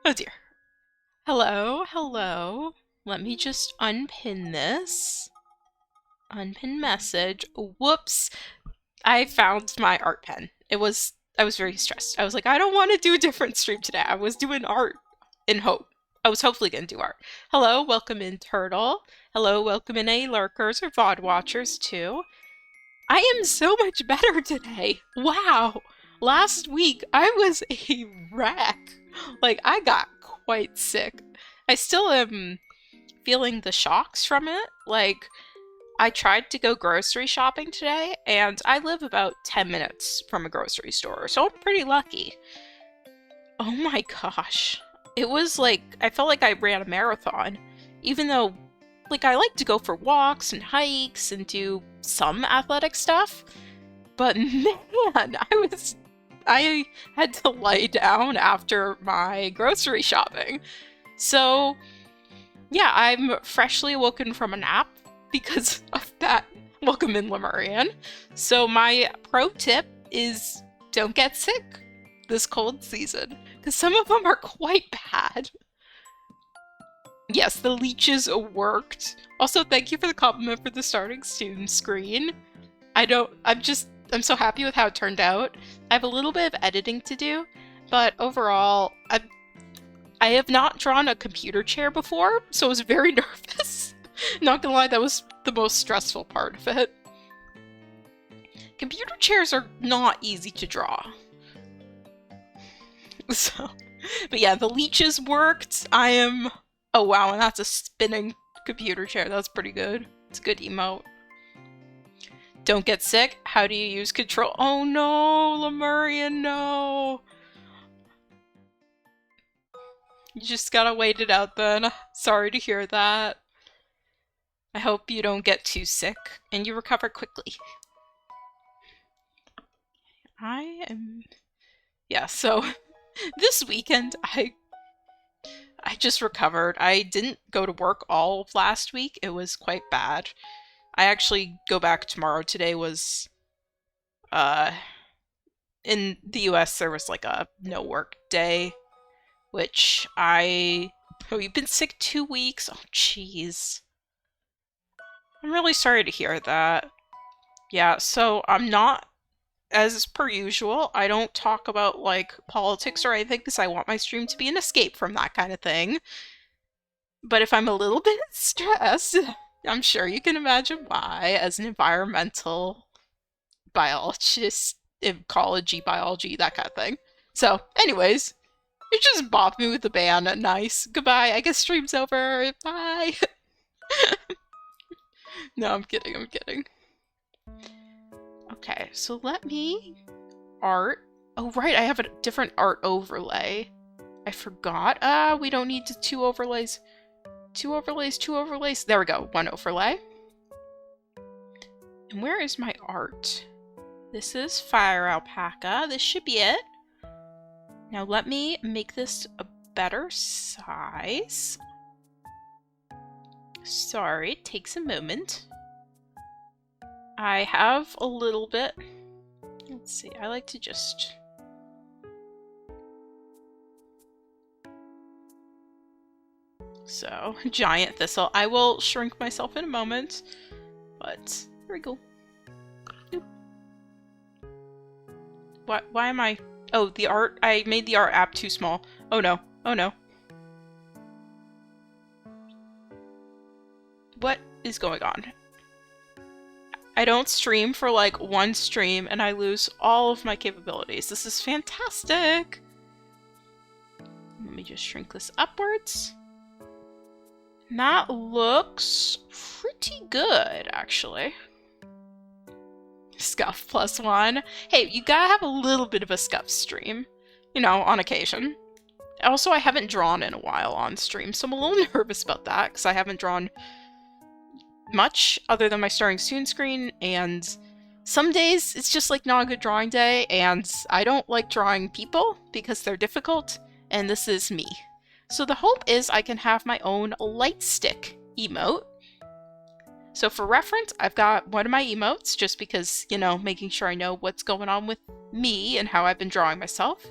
Oh dear. Hello, hello. Let me just unpin this. Unpin message. Whoops. I found my art pen. I was very stressed. I was like, I don't want to do a different stream today. I was doing art in hope. I was hopefully going to do art. Hello, welcome in Turtle. Hello, welcome in any lurkers or VOD watchers too. I am so much better today. Wow. Last week I was a wreck. Like, I got quite sick. I still am feeling the shocks from it. Like, I tried to go grocery shopping today, and I live about 10 minutes from a grocery store, so I'm pretty lucky. Oh my gosh. It was like, I felt like I ran a marathon. Even though, like, I like to go for walks and hikes and do some athletic stuff. But man, I had to lie down after my grocery shopping. So, yeah, I'm freshly awoken from a nap because of that. Welcome in, Lemurian. So my pro tip is don't get sick this cold season, because some of them are quite bad. Yes, the leeches worked. Also, thank you for the compliment for the starting student screen. I'm so happy with how it turned out. I have a little bit of editing to do, but overall, I have not drawn a computer chair before, so I was very nervous. Not gonna lie, that was the most stressful part of it. Computer chairs are not easy to draw. So, but yeah, the leeches worked. Oh wow, and that's a spinning computer chair. That's pretty good. It's a good emote. Don't get sick. How do you use control? Oh no, Lemurian, no. You just gotta wait it out then. Sorry to hear that. I hope you don't get too sick and you recover quickly. Yeah, so this weekend I just recovered. I didn't go to work all of last week. It was quite bad. I actually go back tomorrow. Today was in the US there was like a no work day, which oh, you've been sick 2 weeks? Oh jeez. I'm really sorry to hear that. Yeah, so I'm not, as per usual, I don't talk about like politics or anything because I want my stream to be an escape from that kind of thing. But if I'm a little bit stressed, I'm sure you can imagine why, as an environmental biologist, ecology, biology, that kind of thing. So, anyways, you just bopped me with the ban. Nice. Goodbye. I guess stream's over. Bye. No, I'm kidding. I'm kidding. Okay, so let me art. Oh, right. I have a different art overlay. I forgot. We don't need two overlays. Two overlays, two overlays. There we go. One overlay. And where is my art? This is Fire Alpaca. This should be it. Now let me make this a better size. Sorry, it takes a moment. I have a little bit. Let's see, I like to just... So, giant thistle. I will shrink myself in a moment, but here we go. Oop. Why am I... Oh, the art... I made the art app too small. Oh no. Oh no. What is going on? I don't stream for like one stream and I lose all of my capabilities. This is fantastic! Let me just shrink this upwards. That looks pretty good, actually. Scuff +1. Hey, you gotta have a little bit of a scuff stream, you know, on occasion. Also, I haven't drawn in a while on stream, so I'm a little nervous about that, because I haven't drawn much other than my starting soon screen, and some days it's just like not a good drawing day, and I don't like drawing people because they're difficult, and this is me. So the hope is I can have my own light stick emote. So for reference, I've got one of my emotes just because, you know, making sure I know what's going on with me and how I've been drawing myself.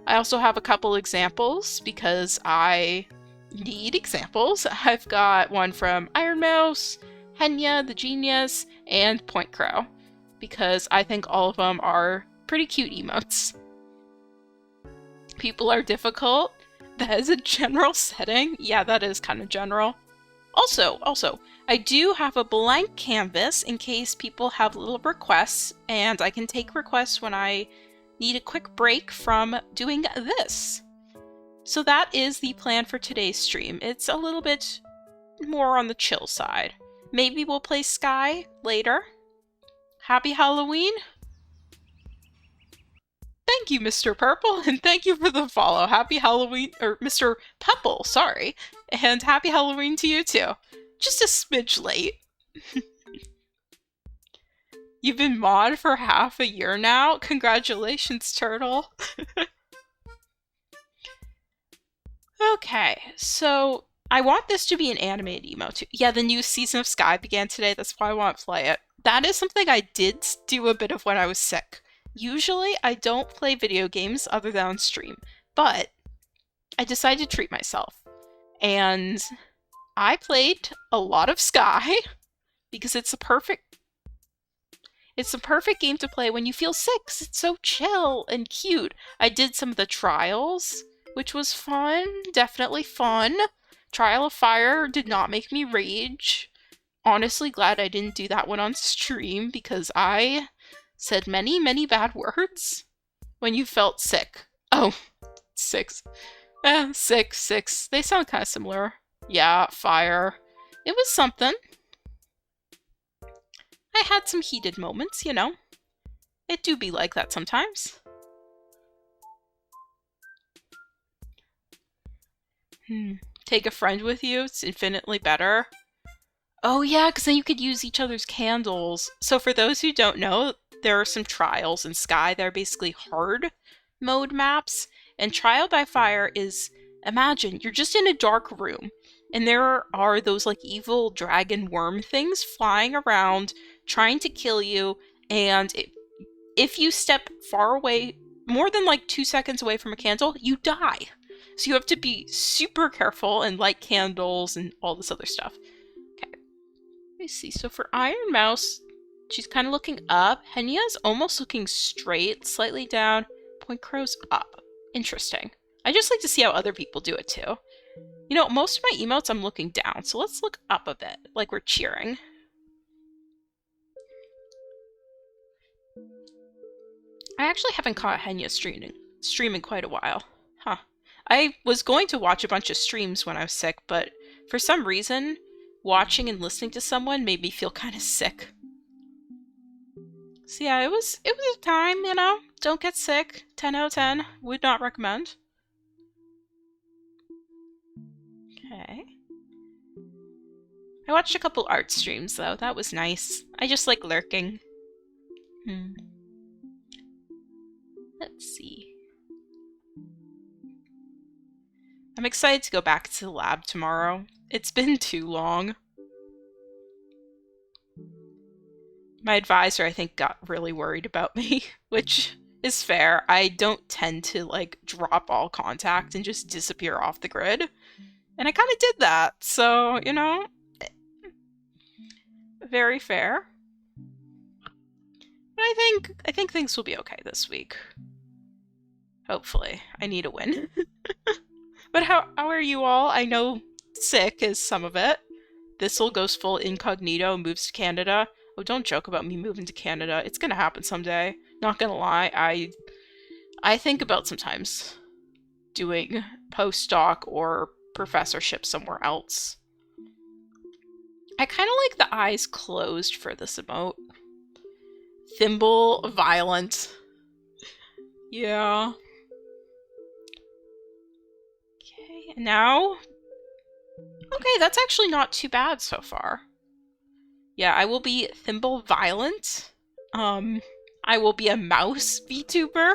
I also have a couple examples because I need examples. I've got one from Iron Mouse, Henya, the Genius, and Point Crow, because I think all of them are pretty cute emotes. People are difficult. That is a general setting. Yeah, that is kind of general. Also, I do have a blank canvas in case people have little requests, and I can take requests when I need a quick break from doing this. So that is the plan for today's stream. It's a little bit more on the chill side. Maybe we'll play Sky later. Happy Halloween! Thank you, Mr. Purple, and thank you for the follow. Happy Halloween, or Mr. Pepple, sorry. And happy Halloween to you too. Just a smidge late. You've been mod for half a year now? Congratulations, Turtle. Okay, so I want this to be an animated emote. Yeah, the new season of Sky began today. That's why I want to play it. That is something I did do a bit of when I was sick. Usually, I don't play video games other than on stream, but I decided to treat myself. And I played a lot of Sky because it's a perfect game to play when you feel sick. 'Cause it's so chill and cute. I did some of the trials, which was fun. Definitely fun. Trial of Fire did not make me rage. Honestly, glad I didn't do that one on stream because I said many, many bad words when you felt sick. Oh, 6. Six. They sound kind of similar. Yeah, fire. It was something. I had some heated moments, you know. It do be like that sometimes. Take a friend with you, it's infinitely better. Oh yeah, because then you could use each other's candles. So for those who don't know, there are some trials in Sky. They're basically hard mode maps. And Trial by Fire is, imagine, you're just in a dark room. And there are those like evil dragon worm things flying around, trying to kill you. And if you step far away, more than like 2 seconds away from a candle, you die. So you have to be super careful and light candles and all this other stuff. Okay, let me see. So for Iron Mouse, she's kind of looking up. Henya's almost looking straight, slightly down. Point Crow's up. Interesting. I just like to see how other people do it too. You know, most of my emotes I'm looking down, so let's look up a bit, like we're cheering. I actually haven't caught Henya streaming quite a while. Huh. I was going to watch a bunch of streams when I was sick, but for some reason, watching and listening to someone made me feel kind of sick. So yeah, it was a time, you know? Don't get sick. 10 out of 10. Would not recommend. Okay. I watched a couple art streams, though. That was nice. I just like lurking. Let's see. I'm excited to go back to the lab tomorrow. It's been too long. My advisor, I think, got really worried about me, which is fair. I don't tend to, like, drop all contact and just disappear off the grid. And I kind of did that, so, you know, very fair. But I think things will be okay this week. Hopefully. I need a win. But how are you all? I know sick is some of it. This'll goes full incognito, moves to Canada. Oh, don't joke about me moving to Canada. It's gonna happen someday. Not gonna lie, I think about sometimes doing postdoc or professorship somewhere else. I kind of like the eyes closed for this emote. Thimble violent. Yeah. Okay, now... Okay, that's actually not too bad so far. Yeah, I will be Thimble Violent. I will be a mouse VTuber.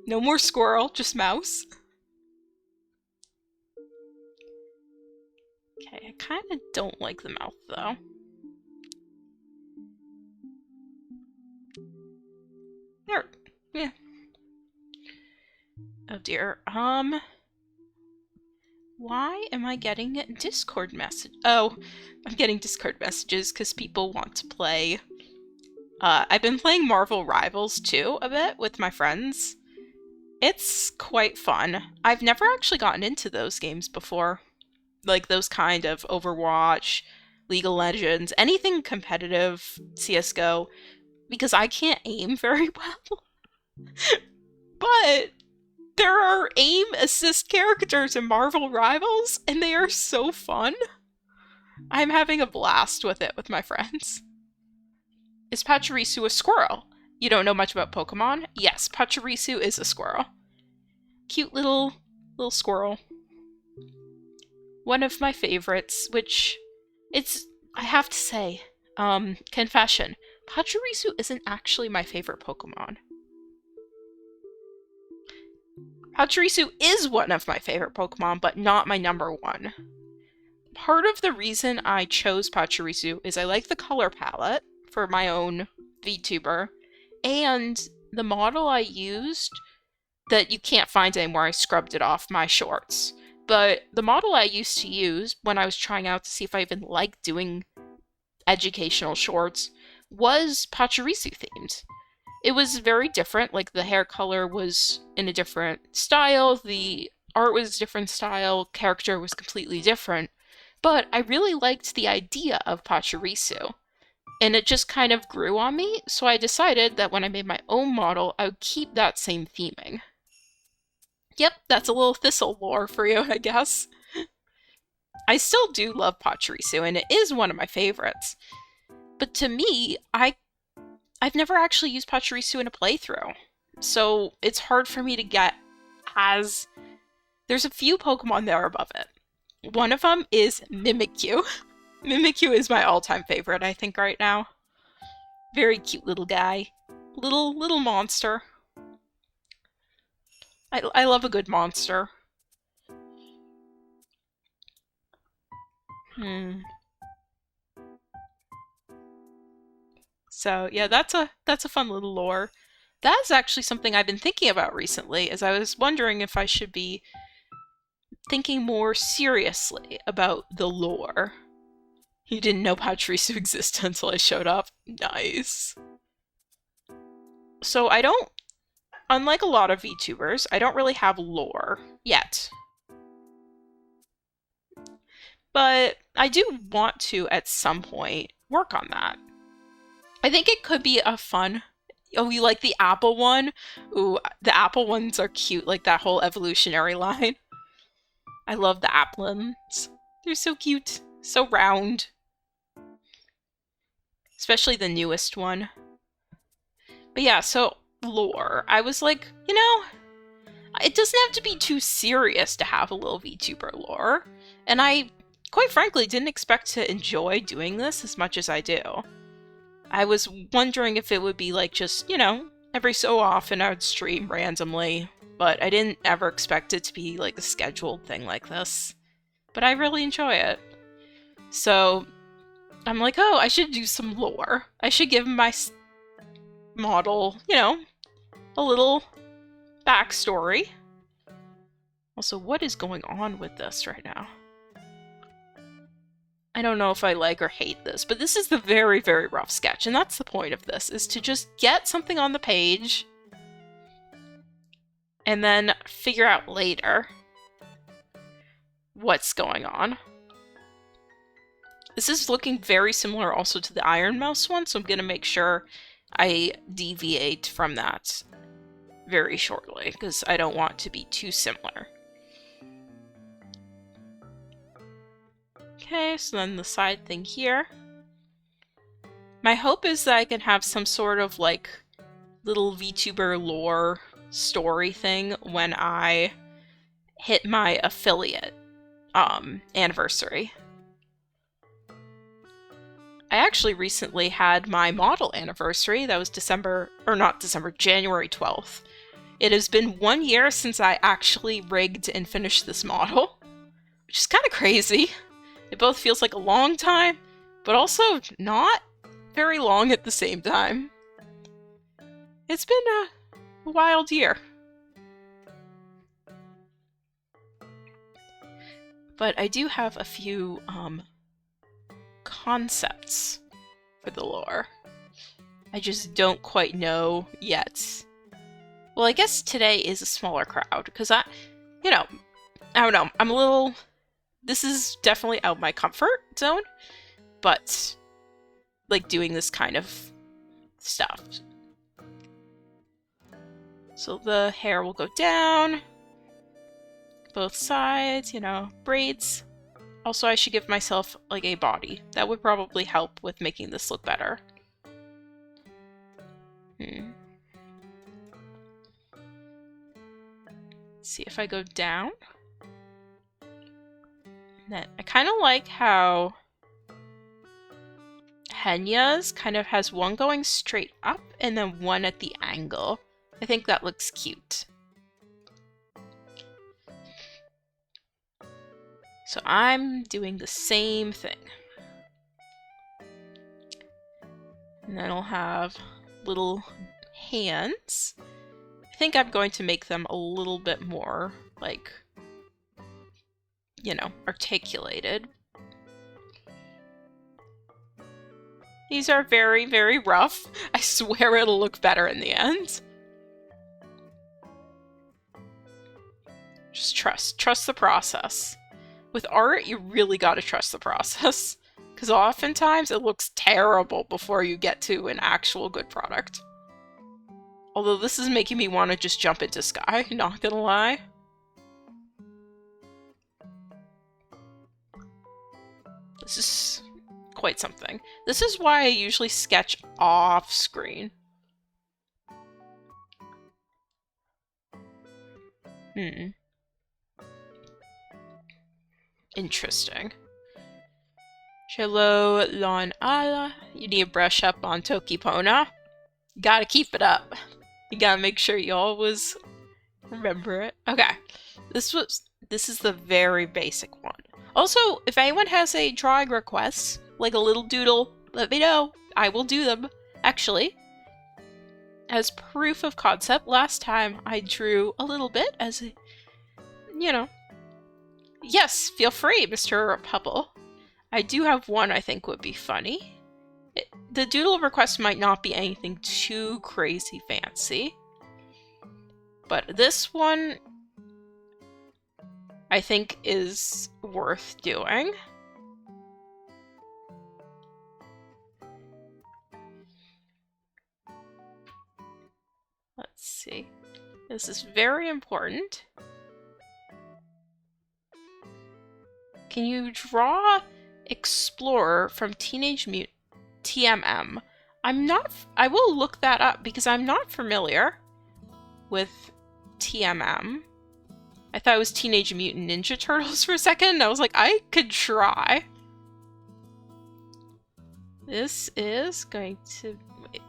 No more squirrel, just mouse. Okay, I kind of don't like the mouth, though. There. Yeah. Oh dear. Why am I getting Discord message? Oh, I'm getting Discord messages because people want to play. I've been playing Marvel Rivals too a bit with my friends. It's quite fun. I've never actually gotten into those games before. Like those kind of Overwatch, League of Legends, anything competitive, CSGO, because I can't aim very well. But there are aim assist characters in Marvel Rivals, and they are so fun. I'm having a blast with it with my friends. Is Pachirisu a squirrel? You don't know much about Pokemon? Yes, Pachirisu is a squirrel. Cute little squirrel. One of my favorites, which I have to say, confession, Pachirisu isn't actually my favorite Pokemon. Pachirisu is one of my favorite Pokemon, but not my number one. Part of the reason I chose Pachirisu is I like the color palette for my own VTuber, and the model I used that you can't find anymore, I scrubbed it off my shorts. But the model I used to use when I was trying out to see if I even liked doing educational shorts was Pachirisu themed. It was very different, like the hair color was in a different style, the art was a different style, character was completely different, but I really liked the idea of Pachirisu. And it just kind of grew on me, so I decided that when I made my own model, I would keep that same theming. Yep, that's a little Thistle lore for you, I guess. I still do love Pachirisu, and it is one of my favorites. But to me, I've never actually used Pachirisu in a playthrough, so it's hard for me to get as... There's a few Pokemon that are above it. One of them is Mimikyu. Mimikyu is my all-time favorite, I think, right now. Very cute little guy. Little monster. I love a good monster. So yeah, that's a fun little lore. That's actually something I've been thinking about recently, as I was wondering if I should be thinking more seriously about the lore. You didn't know Pachirisu existed until I showed up. Nice. So I don't, unlike a lot of VTubers, I don't really have lore yet. But I do want to, at some point, work on that. I think it could be a fun... Oh, you like the apple one? Ooh, the apple ones are cute, like that whole evolutionary line. I love the applins. They're so cute. So round. Especially the newest one. But yeah, so lore. I was like, you know, it doesn't have to be too serious to have a little VTuber lore. And I, quite frankly, didn't expect to enjoy doing this as much as I do. I was wondering if it would be like just, you know, every so often I would stream randomly, but I didn't ever expect it to be like a scheduled thing like this. But I really enjoy it. So I'm like, oh, I should do some lore. I should give my model, you know, a little backstory. Also, what is going on with this right now? I don't know if I like or hate this, but this is the very, very rough sketch, and that's the point of this, is to just get something on the page and then figure out later what's going on. This is looking very similar also to the Iron Mouse one, so I'm going to make sure I deviate from that very shortly, because I don't want to be too similar. Okay, so then the side thing here. My hope is that I can have some sort of like little VTuber lore story thing when I hit my affiliate anniversary. I actually recently had my model anniversary. That was January 12th. It has been 1 year since I actually rigged and finished this model, which is kind of crazy. It both feels like a long time, but also not very long at the same time. It's been a wild year. But I do have a few concepts for the lore. I just don't quite know yet. Well, I guess today is a smaller crowd, because I don't know, I'm a little... This is definitely out of my comfort zone, but, like, doing this kind of stuff. So the hair will go down, both sides, braids. Also, I should give myself, like, a body. That would probably help with making this look better. See if I go down. Then I kind of like how Henya's kind of has one going straight up and then one at the angle. I think that looks cute. So I'm doing the same thing. And then I'll have little hands. I think I'm going to make them a little bit more, like, articulated. These are very, very rough. I swear it'll look better in the end. Just trust the process. With art, you really gotta trust the process, because oftentimes it looks terrible before you get to an actual good product. Although this is making me want to just jump into Sky, not gonna lie. This is quite something. This is why I usually sketch off screen. Interesting. Hello, Lon Ala. You need to brush up on Tokipona. You gotta keep it up. You gotta make sure you always remember it. Okay. This is the very basic one. Also, if anyone has a drawing request, like a little doodle, let me know. I will do them. Actually, as proof of concept, last time I drew a little bit as a, Yes, feel free, Mr. Pubble. I do have one I think would be funny. The doodle request might not be anything too crazy fancy, but this one I think is worth doing. Let's see. This is very important. Can you draw Explorer from Teenage Mutant TMM? I will look that up because I'm not familiar with TMM. I thought it was Teenage Mutant Ninja Turtles for a second. I was like, I could try. This is going to... Wait.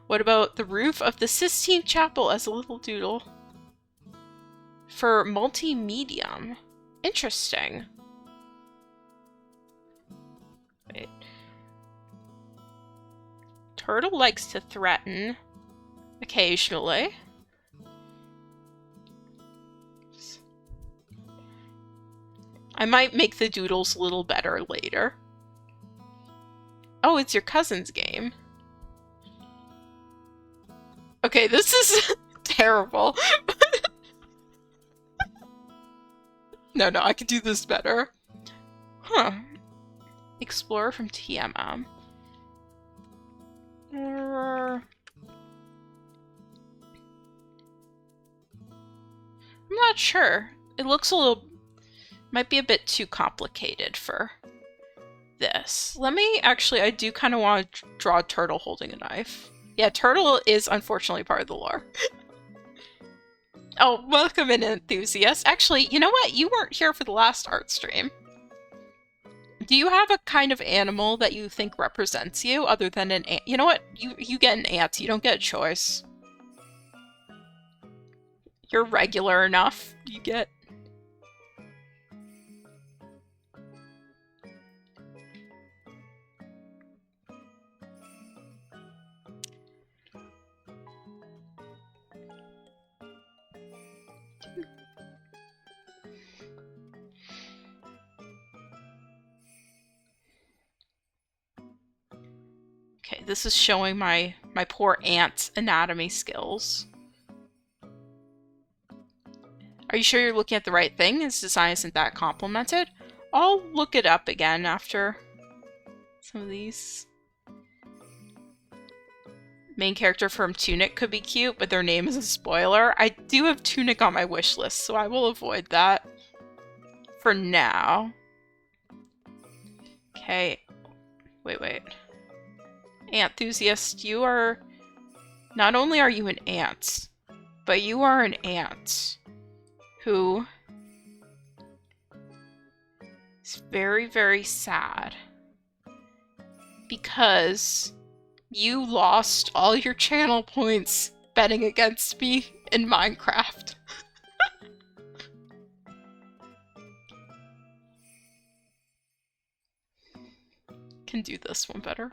What about the roof of the Sistine Chapel as a little doodle? For multi-medium. Interesting. Wait. Turtle likes to threaten occasionally. I might make the doodles a little better later. Oh, it's your cousin's game. Okay, this is terrible. No, I could do this better. Huh. Explorer from TMM. I'm not sure. It looks a little... Might be a bit too complicated for this. Let me actually, I do kind of want to draw a turtle holding a knife. Yeah, turtle is unfortunately part of the lore. Oh, welcome in, enthusiast. Actually, you know what? You weren't here for the last art stream. Do you have a kind of animal that you think represents you other than an ant? You know what? You get an ant. You don't get a choice. You're regular enough. You get... Okay, this is showing my poor ant's anatomy skills. Are you sure you're looking at the right thing? His design isn't that complimented? I'll look it up again after some of these. Main character from Tunic could be cute, but their name is a spoiler. I do have Tunic on my wish list, so I will avoid that for now. Okay. Wait. Enthusiast, you are... Not only are you an ant, but you are an ant who is very, very sad because you lost all your channel points betting against me in Minecraft. Can do this one better.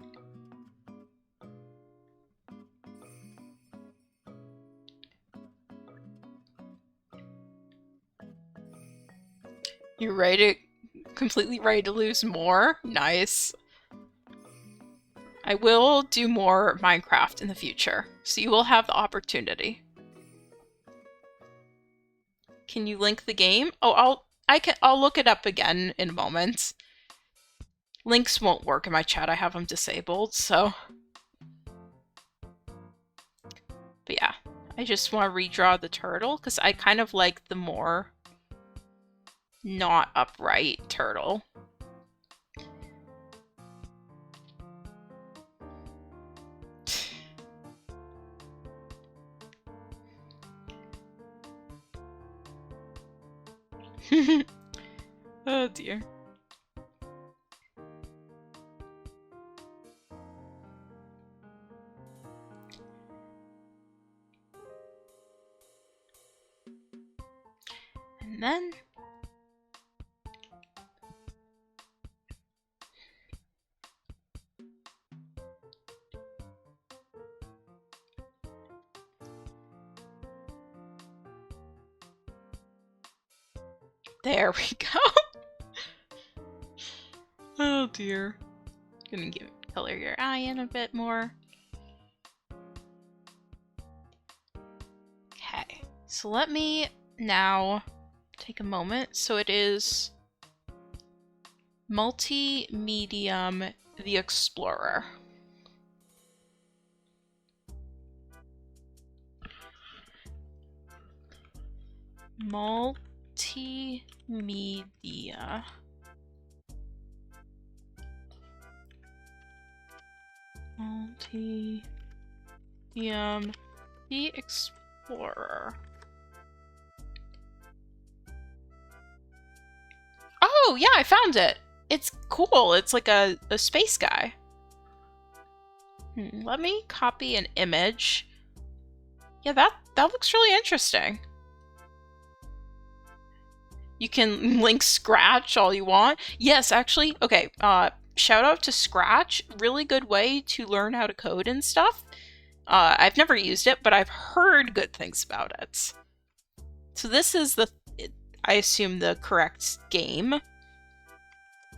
You're completely ready to lose more? Nice. I will do more Minecraft in the future, so you will have the opportunity. Can you link the game? Oh, I'll look it up again in a moment. Links won't work in my chat. I have them disabled, so... But yeah, I just want to redraw the turtle, because I kind of like the more not upright turtle. Oh dear. And then... There we go. Oh dear. Gonna color your eye in a bit more. Okay, so let me now take a moment. So it is Multi-Medium the Explorer. Multimedia. Multi-medium the Explorer. Oh, yeah, I found it. It's cool. It's like a space guy. Let me copy an image. Yeah, that looks really interesting. You can link Scratch all you want. Yes, actually, okay, shout out to Scratch. Really good way to learn how to code and stuff. I've never used it, but I've heard good things about it. So this is I assume the correct game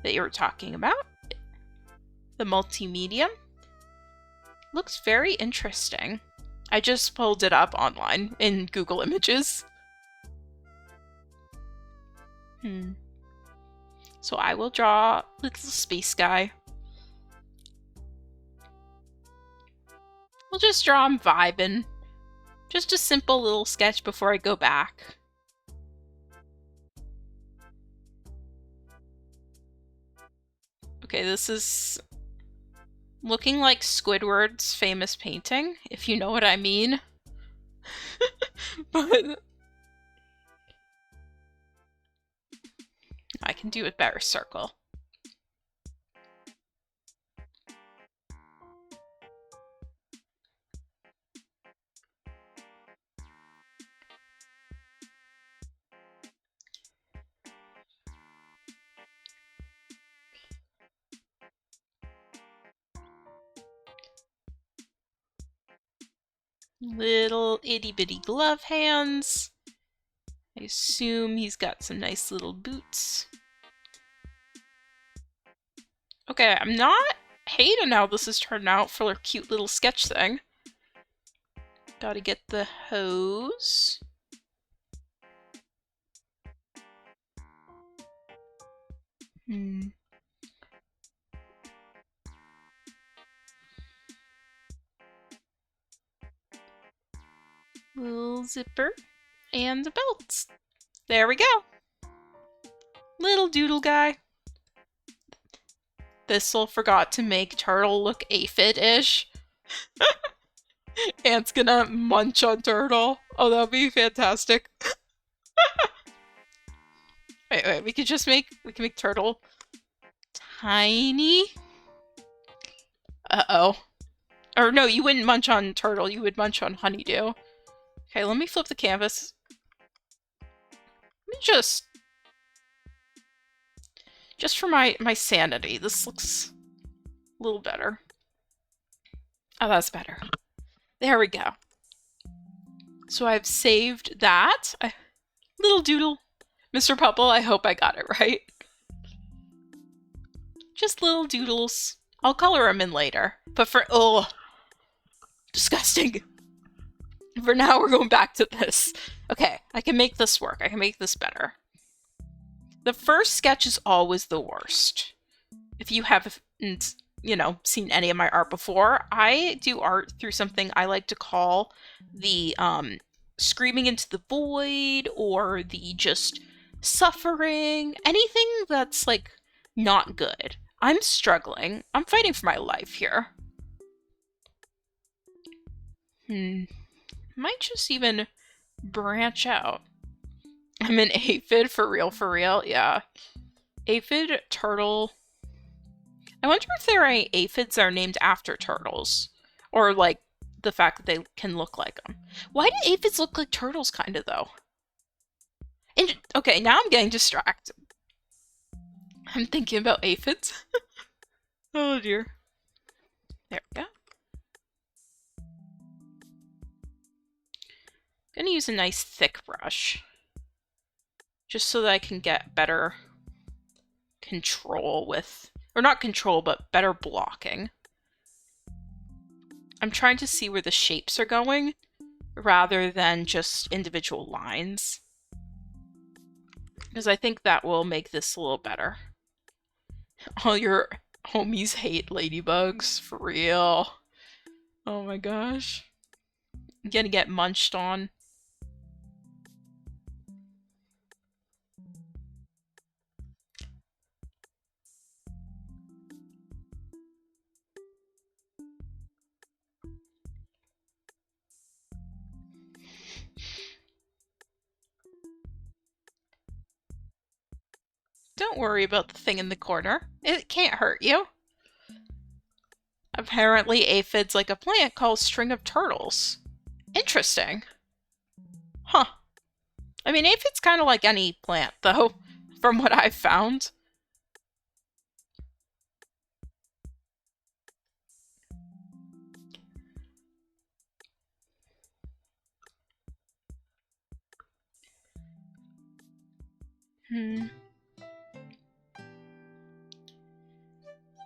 that you were talking about. The multimedia. Looks very interesting. I just pulled it up online in Google Images. So I will draw little space guy. We'll just draw him vibing. Just a simple little sketch before I go back. Okay, this is looking like Squidward's famous painting, if you know what I mean. But I can do a better circle. Little itty bitty glove hands. I assume he's got some nice little boots. Okay, I'm not hating how this has turned out for a cute little sketch thing. Gotta get the hose. Little zipper and the belts. There we go. Little doodle guy. This'll forgot to make Turtle look aphid-ish. Ant's gonna munch on Turtle. Oh, that'd be fantastic. Wait, we can make Turtle tiny. Uh-oh. Or no, you wouldn't munch on Turtle, you would munch on Honeydew. Okay, let me flip the canvas. Let me just for my sanity, this looks a little better. Oh, that's better. There we go. So I've saved that. Little doodle. Mr. Pupple, I hope I got it right. Just little doodles. I'll color them in later. But for, oh, disgusting. For now, we're going back to this. Okay, I can make this work. I can make this better. The first sketch is always the worst. If you haven't, you know, seen any of my art before, I do art through something I like to call the screaming into the void, or the just suffering, anything that's like not good. I'm struggling. I'm fighting for my life here. Might just even branch out. I'm an aphid for real, yeah. Aphid, turtle. I wonder if there are any aphids that are named after turtles. Or, like, the fact that they can look like them. Why do aphids look like turtles, kind of, though? Okay, now I'm getting distracted. I'm thinking about aphids. Oh, dear. There we go. I'm gonna use a nice thick brush. Just so that I can get better control with... Or not control, but better blocking. I'm trying to see where the shapes are going, rather than just individual lines. Because I think that will make this a little better. All your homies hate ladybugs, for real. Oh my gosh. I'm gonna get munched on. Don't worry about the thing in the corner. It can't hurt you. Apparently aphids like a plant called string of turtles. Interesting. Huh. I mean, aphids kind of like any plant, though, from what I've found.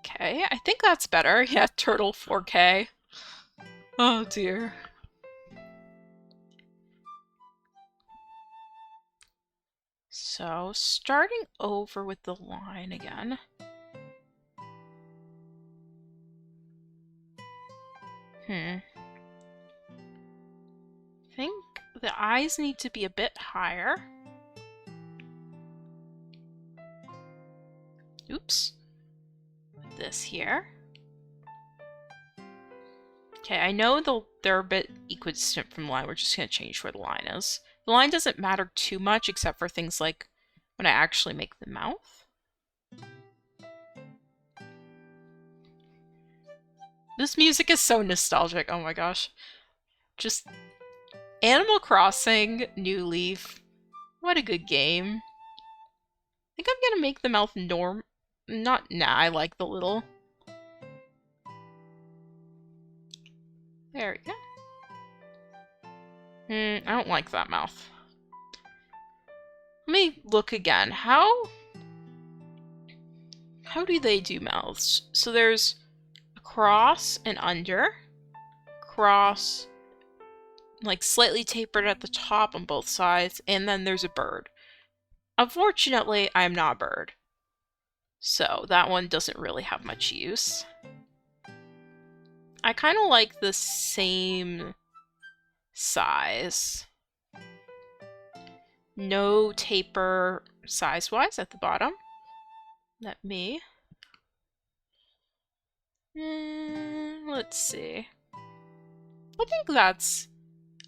Okay, I think that's better. Yeah, turtle 4K. Oh dear. So, starting over with the line again. I think the eyes need to be a bit higher. Oops. this here. Okay, I know they're a bit equidistant from the line. We're just going to change where the line is. The line doesn't matter too much except for things like when I actually make the mouth. This music is so nostalgic. Oh my gosh. Just Animal Crossing, New Leaf. What a good game. I think I'm gonna make the mouth I like the little. There we go. I don't like that mouth. Let me look again. How do they do mouths? So there's across and under. Cross, like slightly tapered at the top on both sides, and then there's a bird. Unfortunately, I'm not a bird. So that one doesn't really have much use. I kind of like the same size. No taper size-wise at the bottom. Let me... let's see. I think that's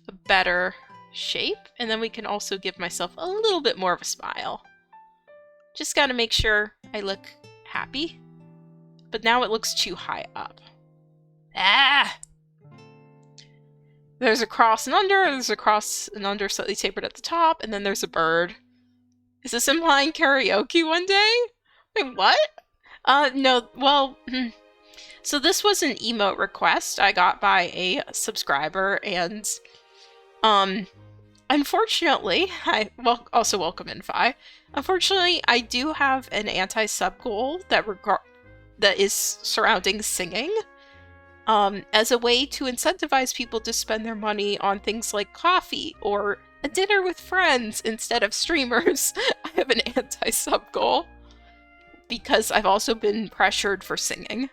a better shape, and then we can also give myself a little bit more of a smile. Just gotta make sure I look happy. But now it looks too high up. Ah! There's a cross and under, there's a cross and under slightly tapered at the top, and then there's a bird. Is this implying karaoke one day? Wait, what? No, well, so this was an emote request I got by a subscriber, and, unfortunately, also welcome Infi. Unfortunately, I do have an anti-sub goal that is surrounding singing. As a way to incentivize people to spend their money on things like coffee or a dinner with friends instead of streamers, I have an anti-sub goal because I've also been pressured for singing.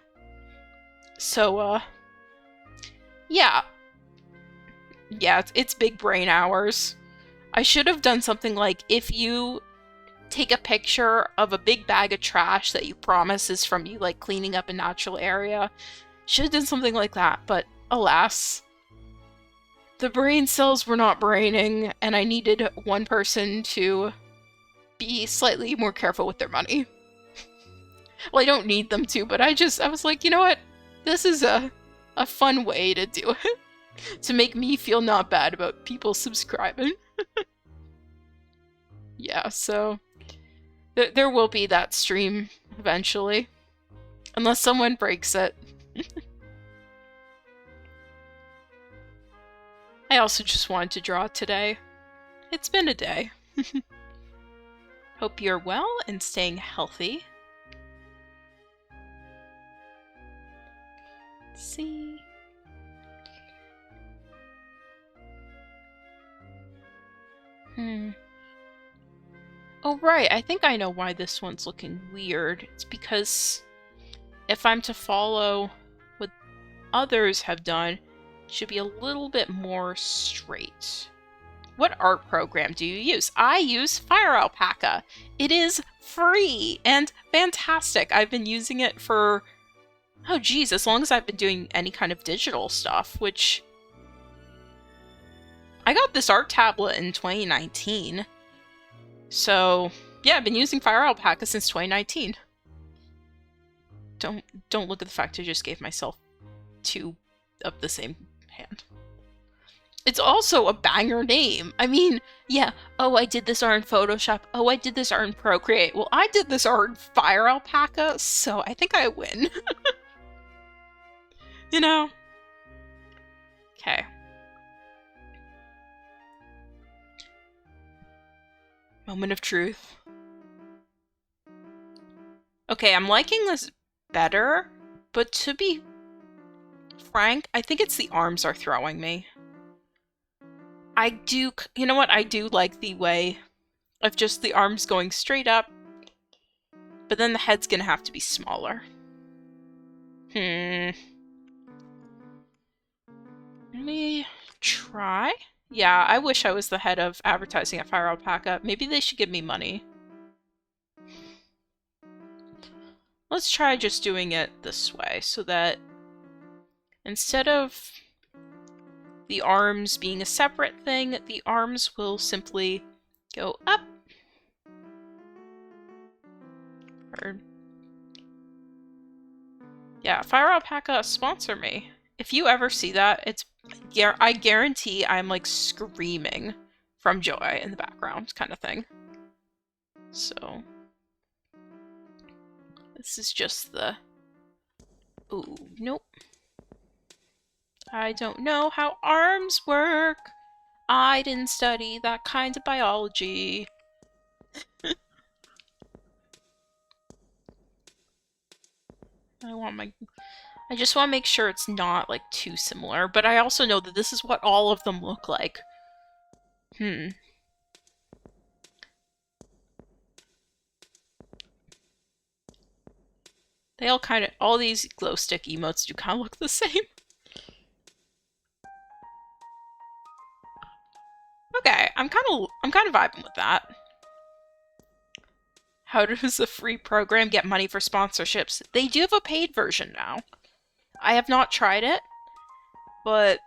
So, yeah. Yeah, it's big brain hours. I should have done something like, if you take a picture of a big bag of trash that you promise is from you, like, cleaning up a natural area. Should have done something like that, but alas. The brain cells were not braining, and I needed one person to be slightly more careful with their money. Well, I don't need them to, but I was like, you know what? This is a fun way to do it. To make me feel not bad about people subscribing. Yeah, so there will be that stream eventually. Unless someone breaks it. I also just wanted to draw today. It's been a day. Hope you're well and staying healthy. Let's see. Oh right, I think I know why this one's looking weird. It's because if I'm to follow what others have done, it should be a little bit more straight. What art program do you use? I use Fire Alpaca. It is free and fantastic. I've been using it for, oh geez, as long as I've been doing any kind of digital stuff, which I got this art tablet in 2019. So yeah, I've been using Fire Alpaca since 2019. Don't look at the fact I just gave myself two of the same hand. It's also a banger name. I mean, yeah, oh, I did this art in Photoshop. Oh, I did this art in Procreate. Well, I did this art in Fire Alpaca, so I think I win. You know? Okay. Moment of truth. Okay, I'm liking this better, but to be frank, I think it's the arms are throwing me. You know what? I do like the way of just the arms going straight up, but then the head's gonna have to be smaller. Let me try. Yeah, I wish I was the head of advertising at Fire Alpaca. Maybe they should give me money. Let's try just doing it this way so that instead of the arms being a separate thing, the arms will simply go up. Or, yeah, Fire Alpaca, sponsor me. If you ever see that, I guarantee I'm like screaming from joy in the background kind of thing. So this is just the... Ooh, nope. I don't know how arms work. I didn't study that kind of biology. I just want to make sure it's not like too similar, but I also know that this is what all of them look like. They all these glow stick emotes do kind of look the same. Okay, I'm kind of vibing with that. How does a free program get money for sponsorships? They do have a paid version now. I have not tried it, but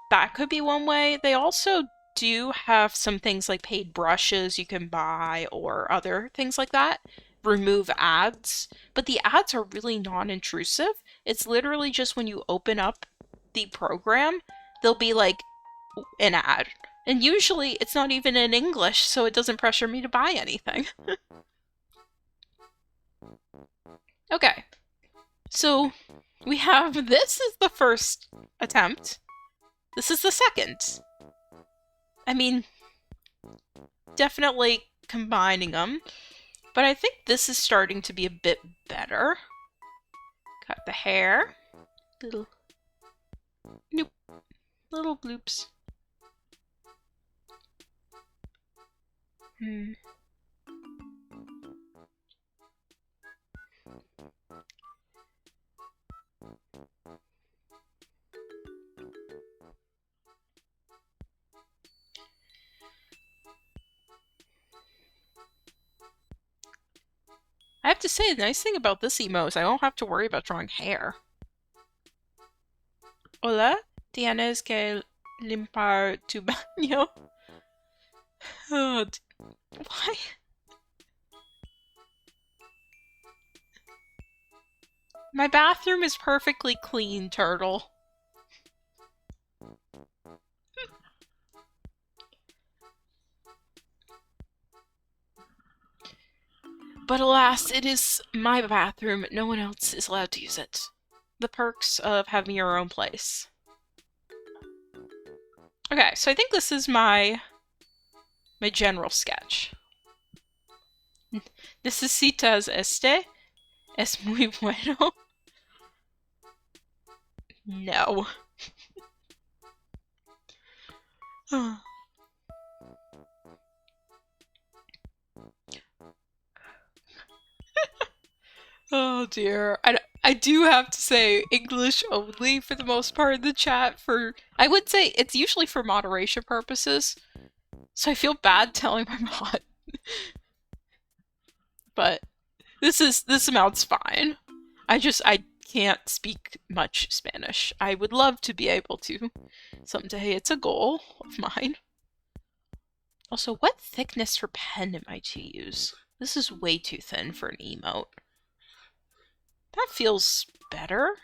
that could be one way. They also do have some things like paid brushes you can buy or other things like that. Remove ads, but the ads are really non-intrusive. It's literally just when you open up the program, there'll be like an ad. And usually it's not even in English, so it doesn't pressure me to buy anything. Okay. So we have this is the first attempt. This is the second. I mean, definitely combining them. But I think this is starting to be a bit better. Got the hair. Little... Nope. Little bloops. I have to say, the nice thing about this emote is I don't have to worry about drawing hair. Hola, tienes que limpiar tu baño. Oh, why? My bathroom is perfectly clean, Turtle. But alas, it is my bathroom. No one else is allowed to use it. The perks of having your own place. Okay, so I think this is my general sketch. Necesitas este? Es muy bueno. No. Oh dear. I do have to say English only for the most part in the chat I would say it's usually for moderation purposes. So I feel bad telling my mod. But this amount's fine. I can't speak much Spanish. I would love to be able to someday. It's a goal of mine. Also, what thickness for pen am I to use? This is way too thin for an emote. That feels better.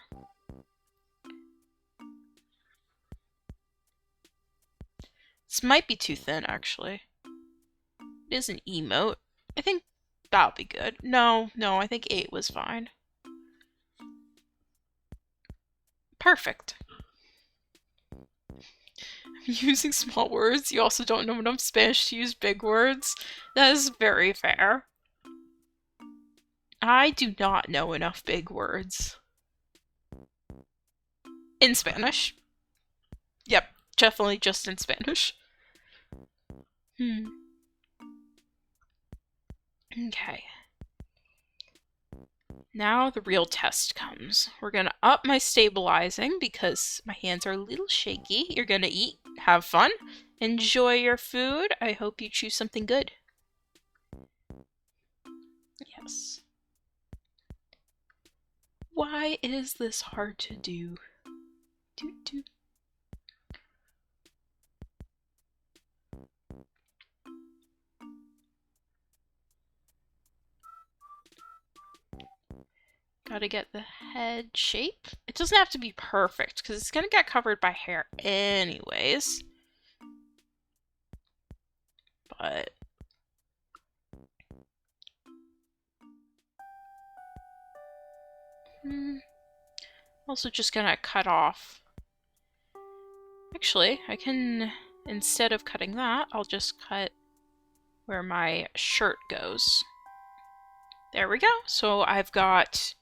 This might be too thin, actually. It is an emote. I think that'll be good. No, I think 8 was fine. Perfect. I'm using small words. You also don't know enough Spanish to use big words. That is very fair. I do not know enough big words. In Spanish. Yep, definitely just in Spanish. Okay. Now the real test comes. We're gonna up my stabilizing because my hands are a little shaky. You're gonna eat, have fun, enjoy your food. I hope you choose something good. Yes. Why is this hard to do? Doo. Gotta get the head shape. It doesn't have to be perfect, because it's gonna get covered by hair anyways. But... also just gonna cut off. Actually, I can, instead of cutting that, I'll just cut where my shirt goes. There we go. So I've got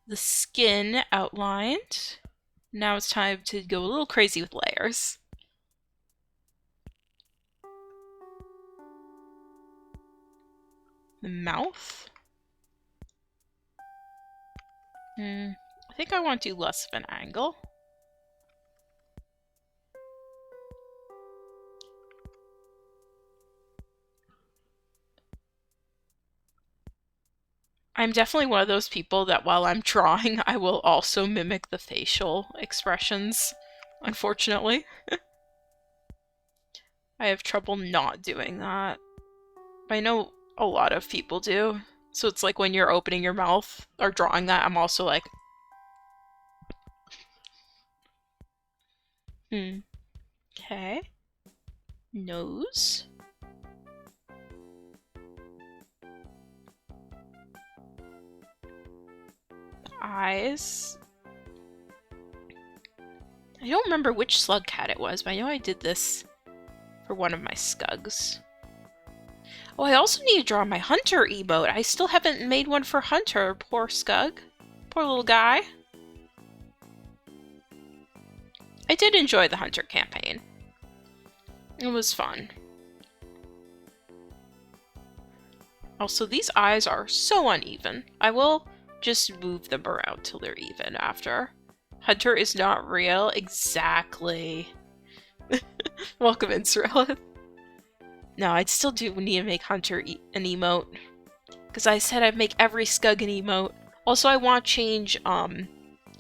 the skin outlined. Now it's time to go a little crazy with layers. The mouth. I think I want to do less of an angle. I'm definitely one of those people that while I'm drawing, I will also mimic the facial expressions, unfortunately. I have trouble not doing that. I know a lot of people do. So it's like when you're opening your mouth or drawing that, I'm also like... Okay. Nose. Eyes. I don't remember which slug cat it was, but I know I did this for one of my scugs. Oh, I also need to draw my Hunter emote. I still haven't made one for Hunter. Poor Scug. Poor little guy. I did enjoy the Hunter campaign. It was fun. Also, these eyes are so uneven. I will just move them around till they're even after. Hunter is not real. Exactly. Welcome in, Sorella. No, I'd still do need to make Hunter an emote. Because I said I'd make every Scug an emote. Also, I want to change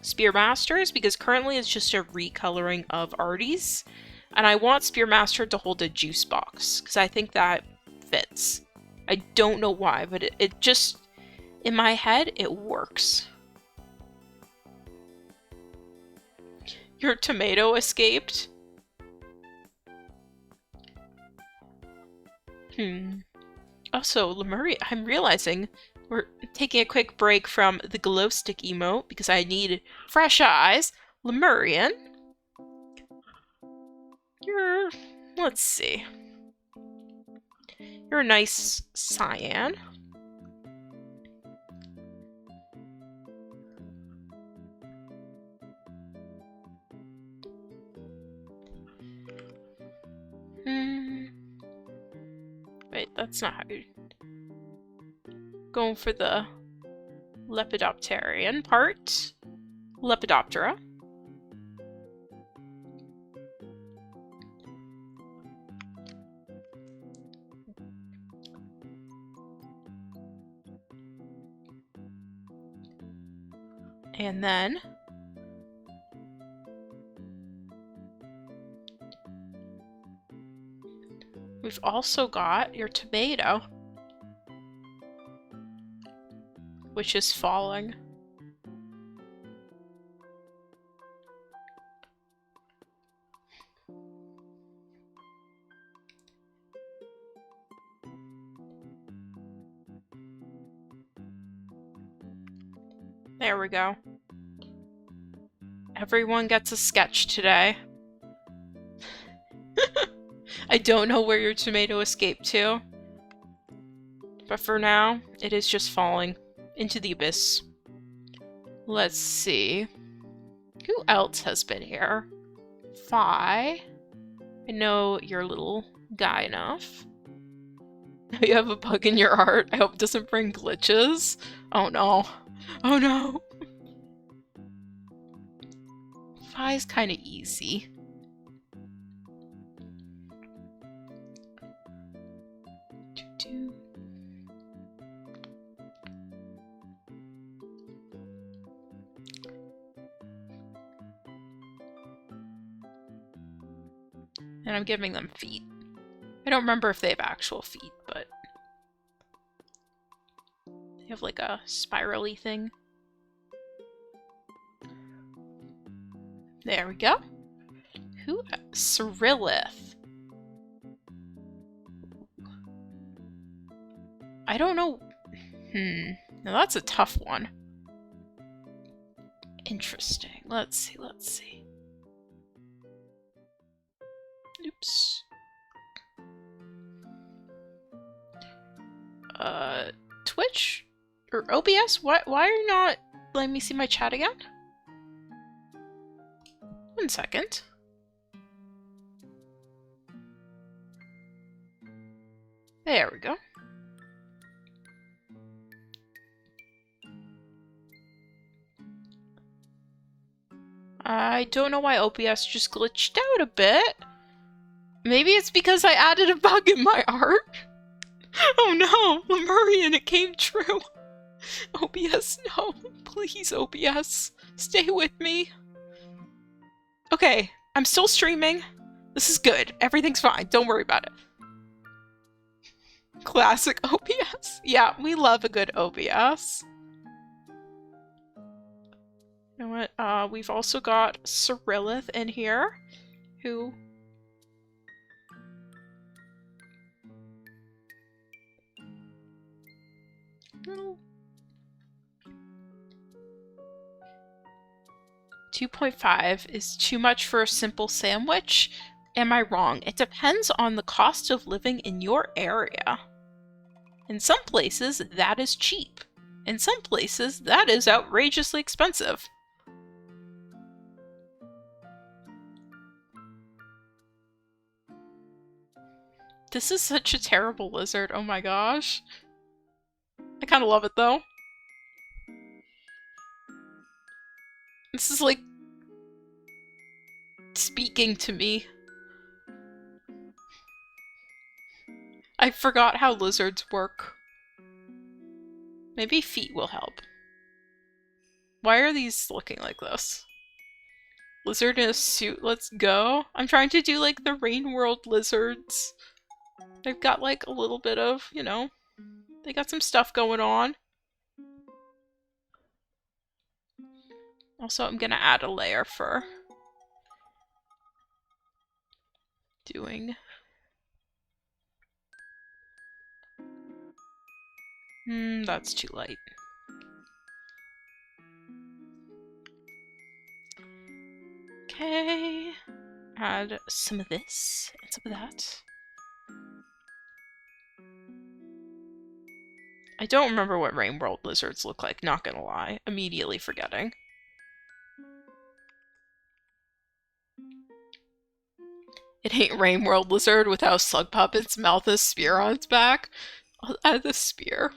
Spearmasters, because currently it's just a recoloring of Artie's. And I want Spearmaster to hold a juice box, because I think that fits. I don't know why, but it just, in my head, it works. Your tomato escaped? Also, Lemuria, I'm realizing we're taking a quick break from the glow stick emote because I need fresh eyes. Lemurian, let's see. You're a nice cyan. Wait, that's not how you... Going for the Lepidopterian part. Lepidoptera. And then we've also got your tomato, which is falling. There we go. Everyone gets a sketch today. I don't know where your tomato escaped to, but for now, it is just falling into the abyss. Let's see. Who else has been here? Fi. I know you're a little guy enough. You have a bug in your art. I hope it doesn't bring glitches. Oh no. Oh no. Fi's kind of easy. And I'm giving them feet. I don't remember if they have actual feet, but they have like a spirally thing. There we go. Who? Cyrillith. I don't know. Now that's a tough one. Interesting. Let's see. Oops. Twitch? Or OBS? Why are you not letting me see my chat again? 1 second. There we go. I don't know why OBS just glitched out a bit. Maybe it's because I added a bug in my art? Oh no, Lemurian, it came true. OBS, no. Please, OBS. Stay with me. Okay, I'm still streaming. This is good. Everything's fine. Don't worry about it. Classic OBS. Yeah, we love a good OBS. You know what? We've also got Cyrillith in here, who... No. 2.5 is too much for a simple sandwich? Am I wrong? It depends on the cost of living in your area. In some places, that is cheap. In some places, that is outrageously expensive. This is such a terrible lizard, oh my gosh. I kind of love it though. This is like speaking to me. I forgot how lizards work. Maybe feet will help. Why are these looking like this? Lizard in a suit, let's go. I'm trying to do like the Rain World lizards. They've got like a little bit of, you know, they got some stuff going on. Also, I'm gonna add a layer for doing... that's too light. Okay, add some of this and some of that. I don't remember what Rain World lizards look like, not gonna lie. Immediately forgetting. It ain't Rain World lizard without Slug Puppet's mouth a spear on its back. I'll add the spear.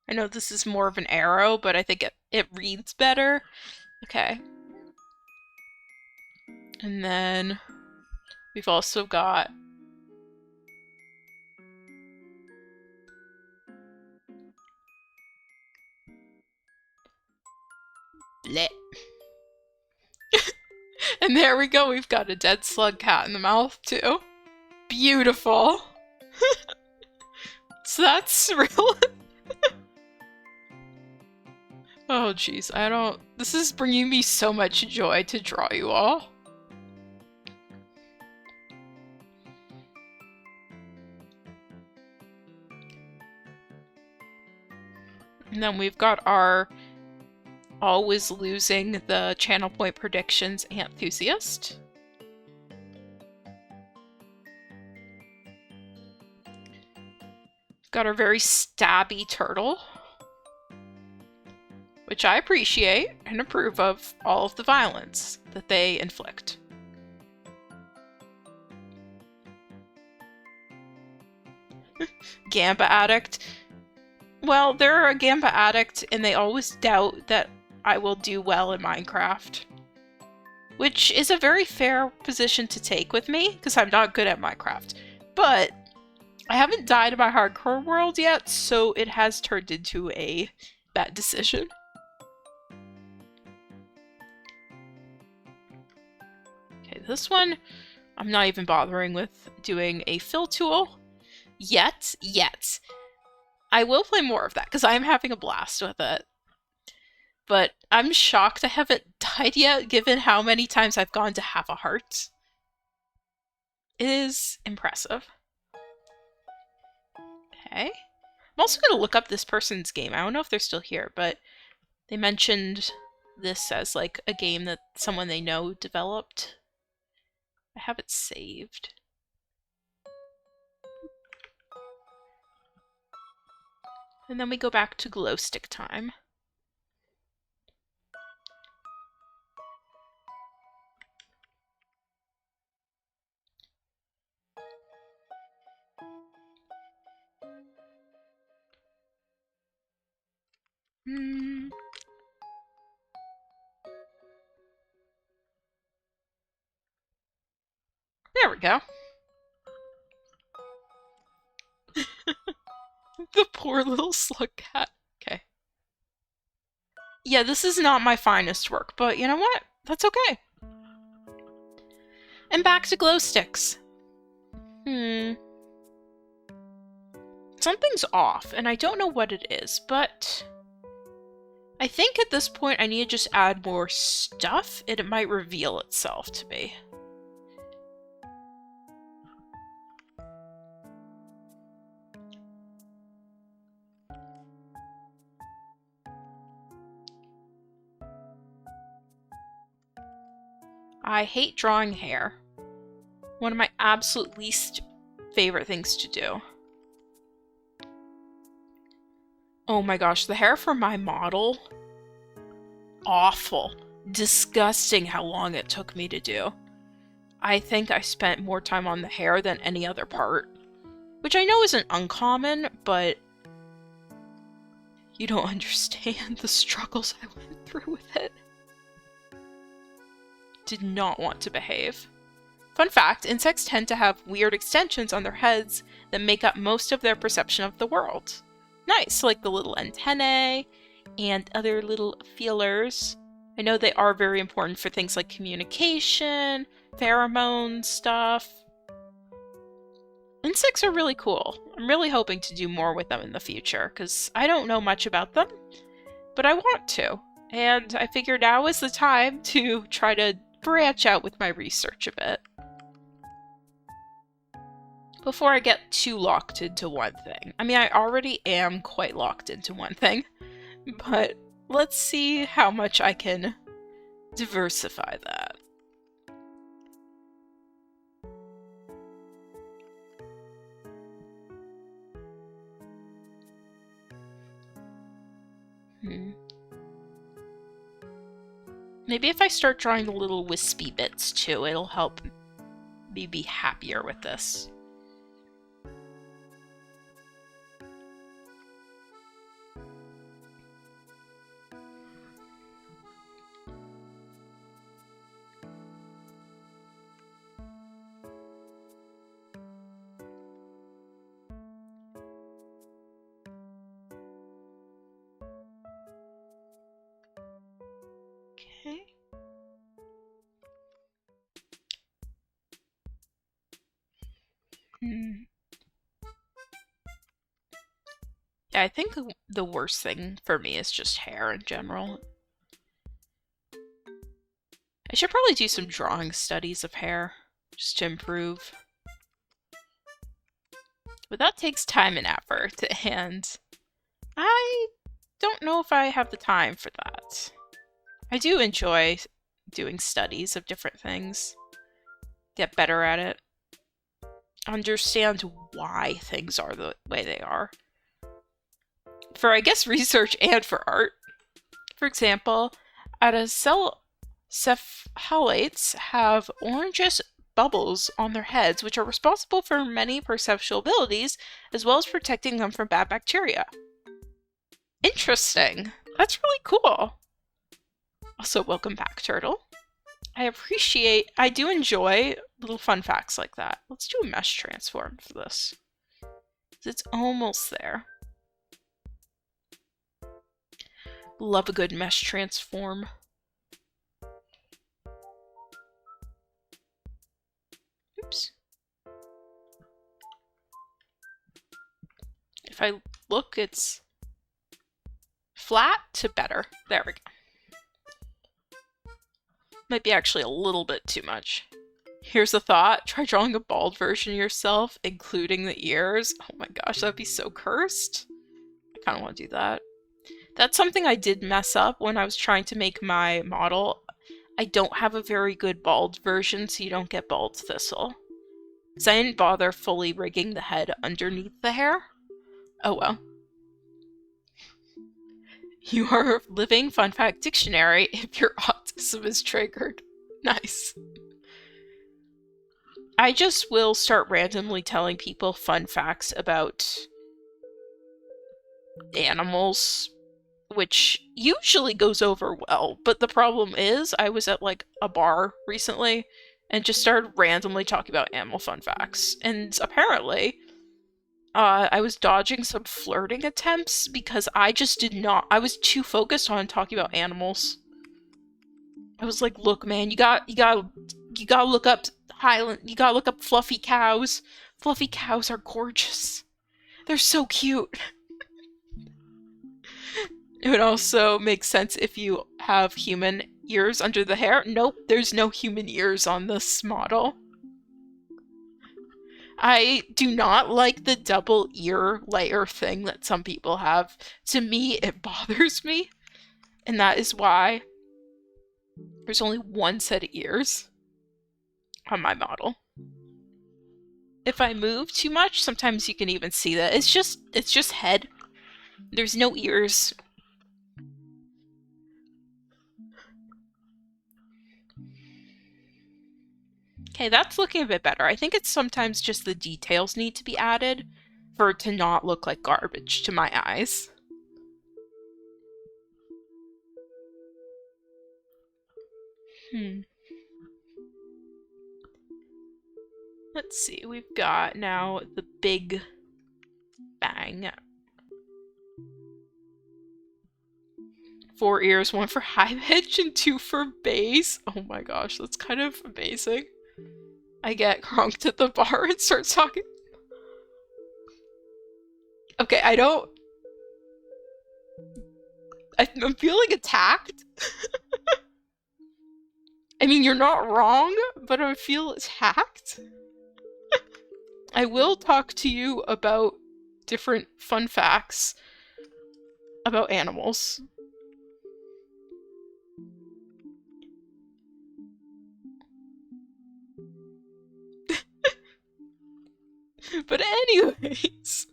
I know this is more of an arrow, but I think it reads better. Okay. And then we've also got bleh. And there we go, we've got a dead slug cat in the mouth too. Beautiful. So that's real. Oh jeez, this is bringing me so much joy to draw you all. And then we've got our always losing the channel point predictions enthusiast. Got our very stabby turtle, which I appreciate and approve of all of the violence that they inflict. Gamba addict. Well, they're a Gamba addict and they always doubt that I will do well in Minecraft. Which is a very fair position to take with me, because I'm not good at Minecraft. But I haven't died in my hardcore world yet, so it has turned into a bad decision. this one, I'm not even bothering with doing a fill tool yet. I will play more of that because I'm having a blast with it. But I'm shocked I haven't died yet, given how many times I've gone to half a heart. It is impressive. Okay. I'm also going to look up this person's game. I don't know if they're still here, but they mentioned this as like a game that someone they know developed. I have it saved. And then we go back to glow stick time. There we go. The poor little slug cat. Okay. Yeah, this is not my finest work, but you know what? That's okay. And back to glow sticks. Something's off, and I don't know what it is, but I think at this point I need to just add more stuff, and it might reveal itself to me. I hate drawing hair. One of my absolute least favorite things to do. Oh my gosh, the hair for my model? Awful. Disgusting how long it took me to do. I think I spent more time on the hair than any other part. Which I know isn't uncommon, but you don't understand the struggles I went through with it. Did not want to behave. Fun fact, insects tend to have weird extensions on their heads that make up most of their perception of the world. Nice, like the little antennae and other little feelers. I know they are very important for things like communication, pheromone stuff. Insects are really cool. I'm really hoping to do more with them in the future, because I don't know much about them, but I want to. And I figure now is the time to try to branch out with my research a bit. Before I get too locked into one thing. I mean, I already am quite locked into one thing, but let's see how much I can diversify that. Maybe if I start drawing the little wispy bits too, it'll help me be happier with this. Okay. Yeah, I think the worst thing for me is just hair in general. I should probably do some drawing studies of hair, just to improve. But that takes time and effort, and I don't know if I have the time for that. I do enjoy doing studies of different things, get better at it, understand why things are the way they are. For, I guess, research and for art. For example, cephalates have orangish bubbles on their heads, which are responsible for many perceptual abilities, as well as protecting them from bad bacteria. Interesting. That's really cool. Also, welcome back, Turtle. I do enjoy little fun facts like that. Let's do a mesh transform for this. It's almost there. Love a good mesh transform. Oops. If I look, it's flat to better. There we go. Might be actually a little bit too much. Here's a thought. Try drawing a bald version of yourself, including the ears. Oh my gosh, that'd be so cursed. I kind of want to do that. That's something I did mess up when I was trying to make my model. I don't have a very good bald version, so you don't get bald thistle. Because I didn't bother fully rigging the head underneath the hair. Oh well. You are a living fun fact dictionary if your autism is triggered. Nice. I just will start randomly telling people fun facts about animals, which usually goes over well, but the problem is I was at like a bar recently and just started randomly talking about animal fun facts, and apparently I was dodging some flirting attempts because I just did not. I was too focused on talking about animals. I was like, "Look, man, you gotta look up Highland. You gotta look up fluffy cows. Fluffy cows are gorgeous. They're so cute." It would also make sense if you have human ears under the hair. Nope, there's no human ears on this model. I do not like the double ear layer thing that some people have. To me, it bothers me, and that is why there's only one set of ears on my model. If I move too much, sometimes you can even see that. It's just head. There's no ears. Okay, that's looking a bit better. I think it's sometimes just the details need to be added for it to not look like garbage to my eyes. Let's see, we've got now the big bang. 4 ears, 1 for high pitch and 2 for bass. Oh my gosh, that's kind of amazing. I get cronked at the bar and start talking. Okay, I'm feeling attacked. I mean, you're not wrong, but I feel attacked. I will talk to you about different fun facts about animals. But anyways,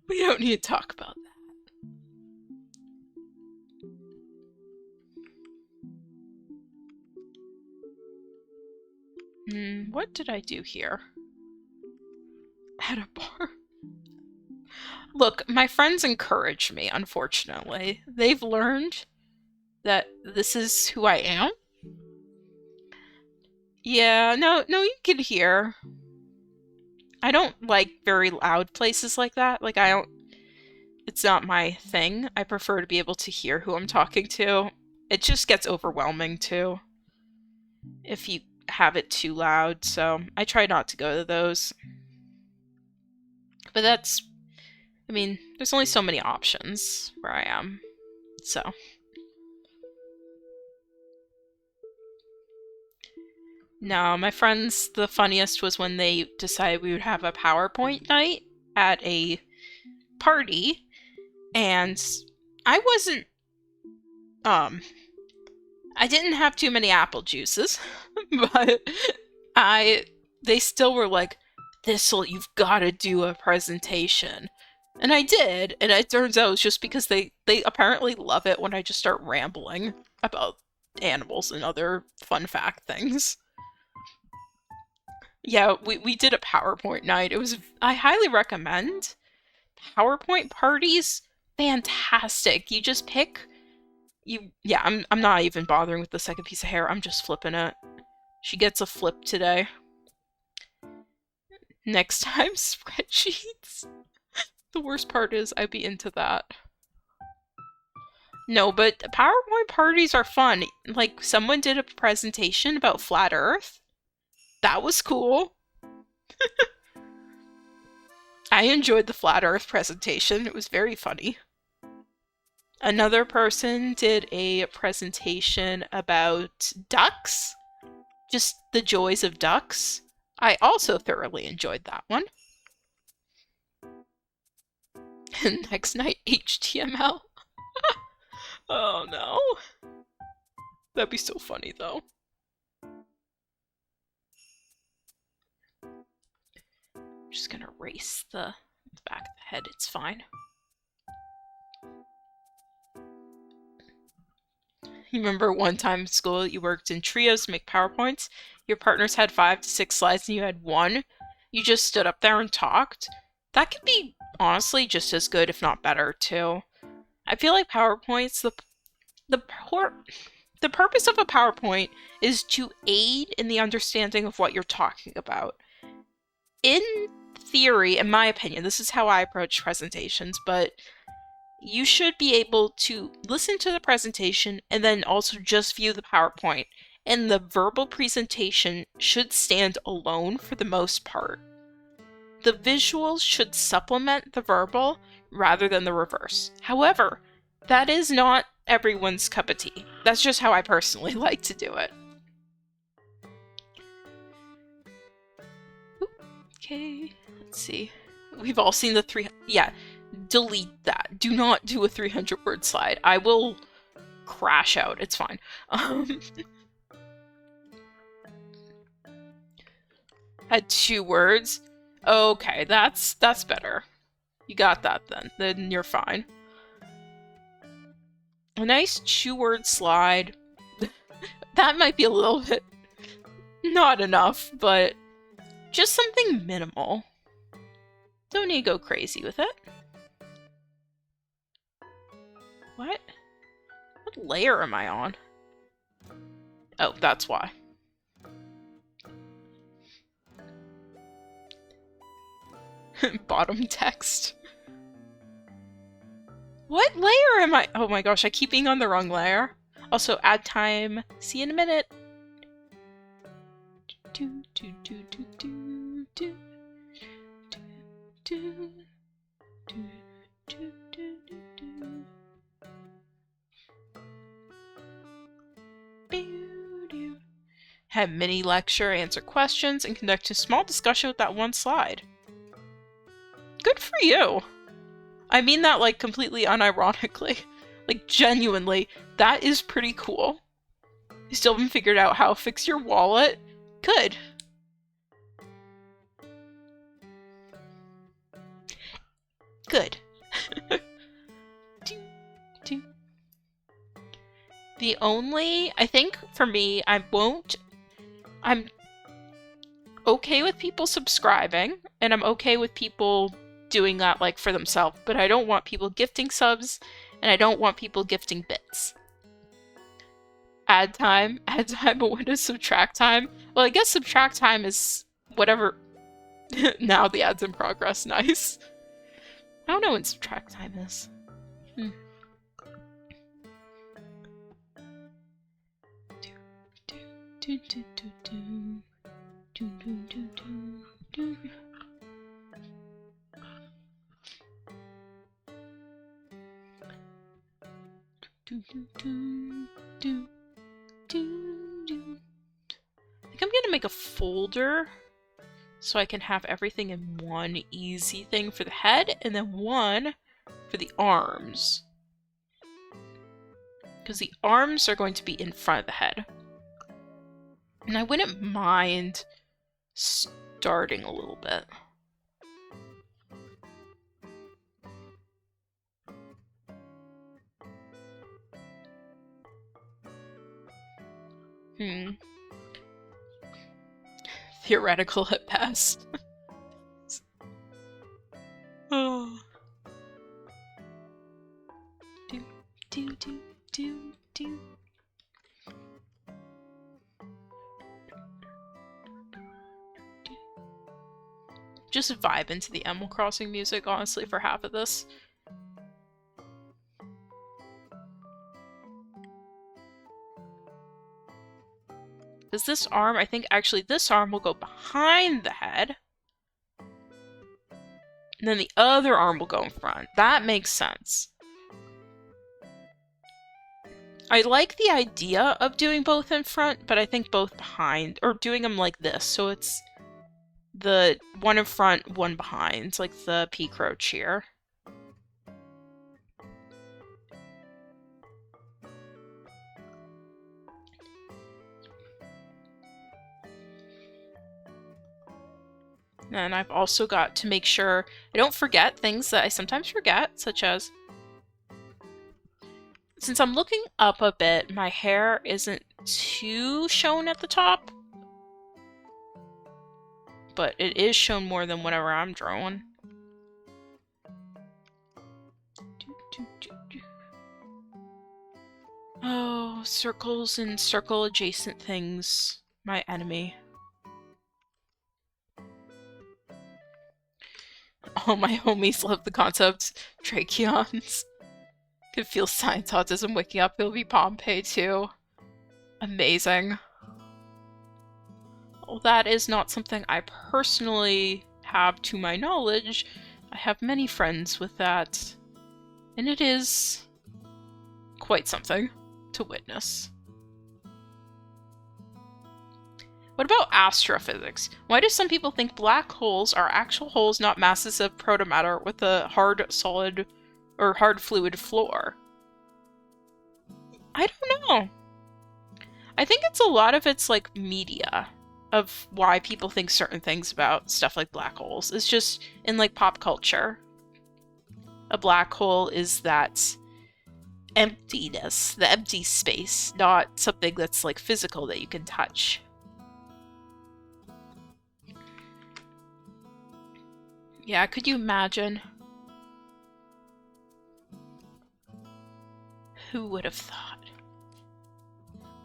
we don't need to talk about that. What did I do here? At a bar? Look, my friends encourage me, unfortunately. They've learned that this is who I am. Yeah, no, you can hear. I don't like very loud places like that. Like, it's not my thing. I prefer to be able to hear who I'm talking to. It just gets overwhelming, too, if you have it too loud, so I try not to go to those. But I mean, there's only so many options where I am, so. No, my friends, the funniest was when they decided we would have a PowerPoint night at a party, and I wasn't, I didn't have too many apple juices, but they still were like, you've gotta do a presentation. And I did, and it turns out it's just because they apparently love it when I just start rambling about animals and other fun fact things. Yeah, we did a PowerPoint night. I highly recommend PowerPoint parties. Fantastic. You just pick yeah, I'm not even bothering with the second piece of hair. I'm just flipping it. She gets a flip today. Next time, spreadsheets. The worst part is I'd be into that. No, but PowerPoint parties are fun. Like, someone did a presentation about flat Earth. That was cool. I enjoyed the flat earth presentation. It was very funny. Another person did a presentation about ducks, just the joys of ducks. I also thoroughly enjoyed that one. And next night, HTML. Oh no. That'd be so funny though. I'm just gonna erase the back of the head, it's fine. You remember one time in school you worked in trios to make PowerPoints? Your partners had 5 to 6 slides and you had one. You just stood up there and talked. That could be, honestly, just as good, if not better, too. I feel like PowerPoints, the purpose of a PowerPoint is to aid in the understanding of what you're talking about. In theory, in my opinion, this is how I approach presentations, but you should be able to listen to the presentation and then also just view the PowerPoint. And the verbal presentation should stand alone for the most part. The visuals should supplement the verbal rather than the reverse. However, that is not everyone's cup of tea. That's just how I personally like to do it. Okay, let's see. We've all seen the yeah, delete that. Do not do a 300-word slide. I will crash out. It's fine. Had 2 words. Okay, that's better. You got that then. Then you're fine. A nice 2-word slide. That might be a little bit not enough, but just something minimal. Don't need to go crazy with it. What? What layer am I on? Oh, that's why. Bottom text. What layer am I? Oh my gosh, I keep being on the wrong layer. Also, add time. See you in a minute. Do, do, do, do, do, do, do, do, do, do, do, do. Have mini lecture, answer questions, and conduct a small discussion with that one slide. Good for you! I mean that, like, completely unironically. Like, genuinely, that is pretty cool. You still haven't figured out how to fix your wallet? Good. Good. The only, I think, for me, I'm okay with people subscribing, and I'm okay with people doing that, like, for themselves, but I don't want people gifting subs, and I don't want people gifting bits. Add time, but when is subtract time? Well, I guess subtract time is whatever. Now the ad's in progress, nice. I don't know when subtract time is. I think I'm gonna make a folder so I can have everything in one easy thing for the head and then one for the arms. Because the arms are going to be in front of the head. And I wouldn't mind starting a little bit. Theoretical at best. Oh. Do. Just vibe into the Animal Crossing music, honestly, for half of this. Because this arm, I think actually this arm will go behind the head. And then the other arm will go in front. That makes sense. I like the idea of doing both in front, but I think both behind, or doing them like this, so it's the one in front, one behind, like the pea crow cheer. And I've also got to make sure I don't forget things that I sometimes forget, such as, since I'm looking up a bit, my hair isn't too shown at the top, but it is shown more than whenever I'm drawing. Oh, circles and circle adjacent things, my enemy. All my homies love the concept. Tracheons. Could feel science autism waking up. It'll be Pompeii too. Amazing. Well, that is not something I personally have to my knowledge. I have many friends with that. And it is quite something to witness. What about astrophysics? Why do some people think black holes are actual holes, not masses of protomatter with a hard, solid, or hard fluid floor? I don't know. I think it's a lot of it's like media of why people think certain things about stuff like black holes. It's just in like pop culture. A black hole is that emptiness, the empty space, not something that's like physical that you can touch. Yeah, could you imagine? Who would have thought?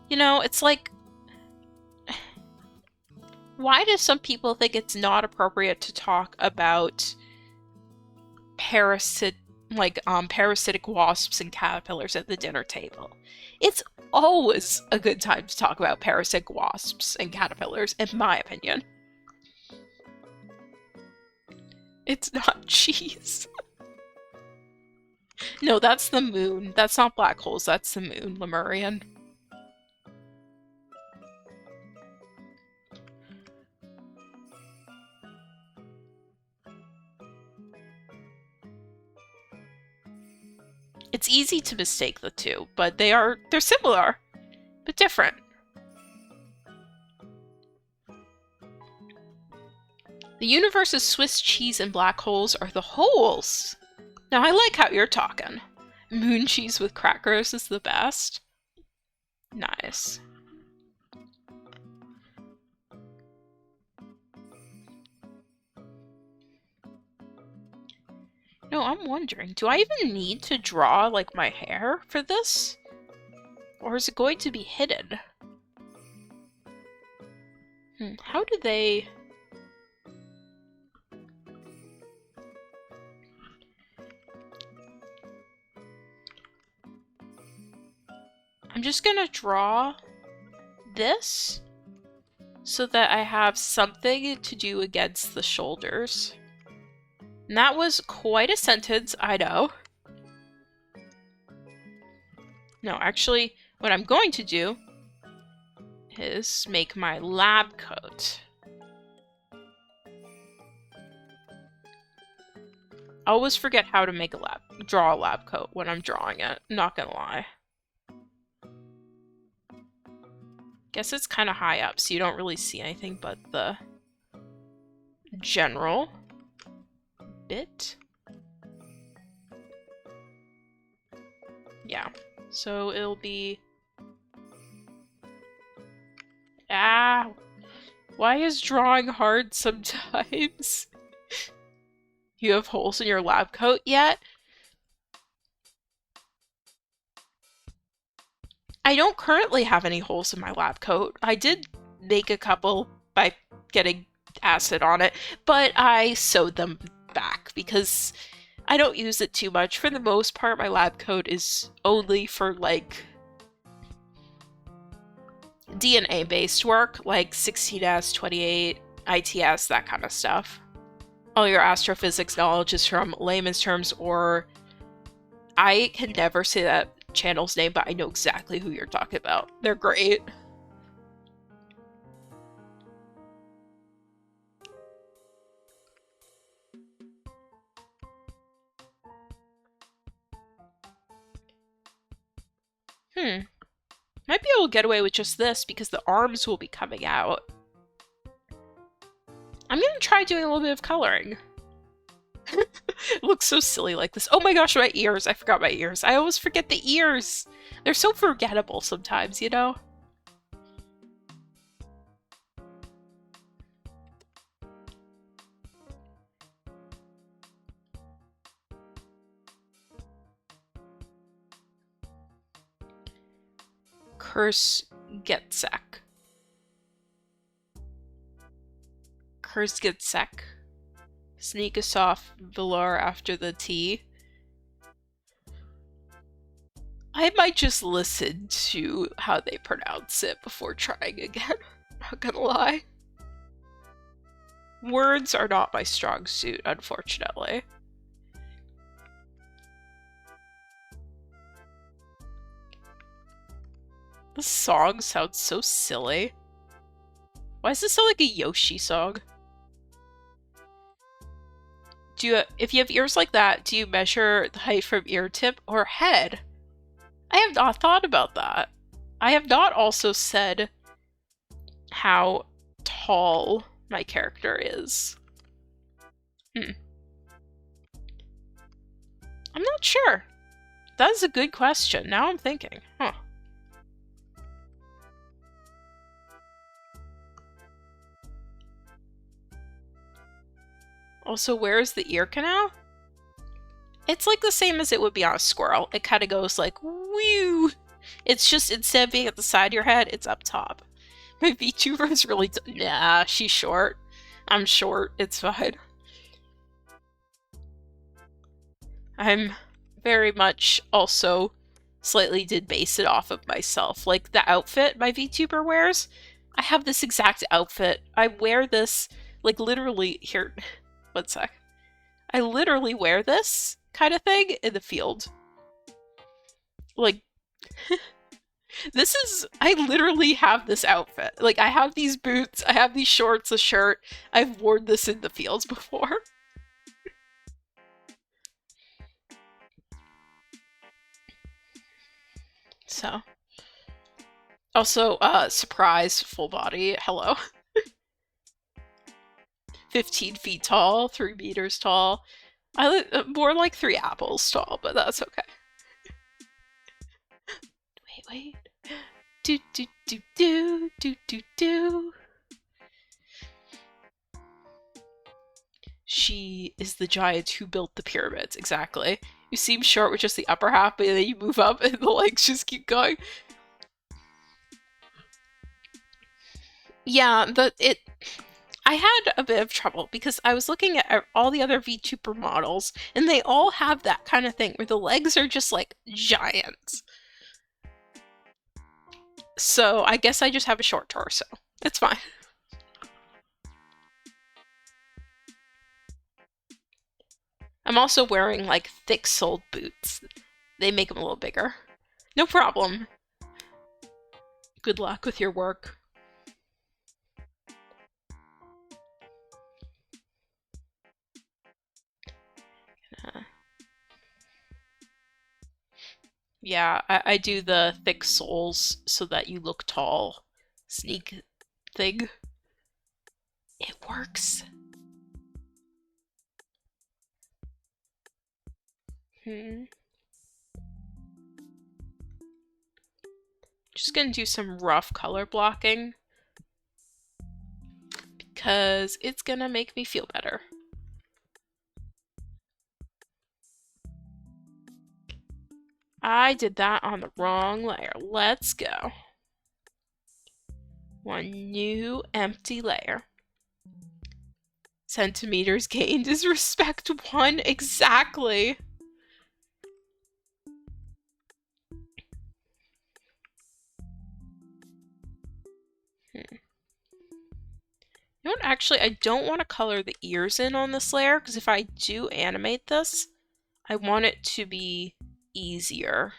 You know, it's like, why do some people think it's not appropriate to talk about parasitic wasps and caterpillars at the dinner table? It's always a good time to talk about parasitic wasps and caterpillars, in my opinion. It's not cheese. No, that's the moon. That's not black holes, that's the moon, Lemurian. It's easy to mistake the two, but they're similar, but different. The universe's Swiss cheese and black holes are the holes. Now I like how you're talking. Moon cheese with crackers is the best. Nice. No, I'm wondering, do I even need to draw, like, my hair for this? Or is it going to be hidden? How do they... I'm just gonna draw this so that I have something to do against the shoulders. And that was quite a sentence, I know. No, actually, what I'm going to do is make my lab coat. I always forget how to draw a lab coat when I'm drawing it, not gonna lie. Guess it's kind of high up, so you don't really see anything but the general bit. Yeah, so it'll be... Ah! Why is drawing hard sometimes? You have holes in your lab coat yet? I don't currently have any holes in my lab coat. I did make a couple by getting acid on it, but I sewed them back because I don't use it too much. For the most part, my lab coat is only for, like, DNA-based work, like 16S, 28, ITS, that kind of stuff. All your astrophysics knowledge is from layman's terms, or I can never say that channel's name, but I know exactly who you're talking about. They're great. Might be able to get away with just this because the arms will be coming out. I'm gonna try doing a little bit of coloring. It looks so silly like this. Oh my gosh, my ears. I forgot my ears. I always forget the ears. They're so forgettable sometimes, you know? Curse Getsek. Curse Getsek. Sneak us off Velar after the tea. I might just listen to how they pronounce it before trying again. Not gonna lie. Words are not my strong suit, unfortunately. The song sounds so silly. Why does this sound like a Yoshi song? If you have ears like that, do you measure the height from ear tip or head? I have not thought about that. I have not also said how tall my character is. I'm not sure. That is a good question. Now I'm thinking. Huh. Also, where is the ear canal? It's like the same as it would be on a squirrel. It kind of goes like, whew. It's just, instead of being at the side of your head, it's up top. My VTuber is really, nah, she's short. I'm short, it's fine. I'm very much also slightly did base it off of myself. Like the outfit my VTuber wears, I have this exact outfit. I wear this, like literally, here, one sec. I literally wear this kind of thing in the field. Like, I literally have this outfit. Like, I have these boots, I have these shorts, a shirt. I've worn this in the fields before. So. Also, surprise, full body, hello. 15 feet tall, 3 meters tall. I look more like 3 apples tall, but that's okay. Wait. Do do do do do do do. She is the giant who built the pyramids, exactly. You seem short with just the upper half, but then you move up and the legs just keep going. Yeah, I had a bit of trouble because I was looking at all the other VTuber models, and they all have that kind of thing where the legs are just like giant. So I guess I just have a short torso. It's fine. I'm also wearing like thick-soled boots. They make them a little bigger. No problem. Good luck with your work. Yeah, I do the thick soles so that you look tall. Sneak thing. It works. Just gonna do some rough color blocking because it's gonna make me feel better. I did that on the wrong layer. Let's go. One new empty layer. Centimeters gained is respect 1 exactly. You know what? Actually, I don't want to color the ears in on this layer, because if I do animate this, I want it to be easier.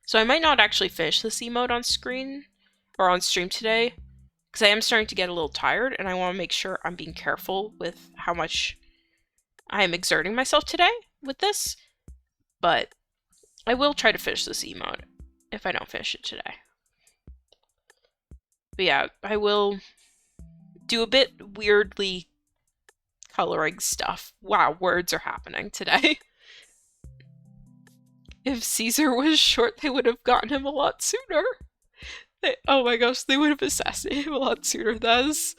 So I might not actually finish this emote on screen or on stream today, because I am starting to get a little tired, and I want to make sure I'm being careful with how much I am exerting myself today with this. But I will try to finish this emote if I don't finish it today. But yeah, I will do a bit weirdly coloring stuff. Wow, words are happening today. If Caesar was short, they would have gotten him a lot sooner. Oh my gosh, they would have assassinated him a lot sooner. That's...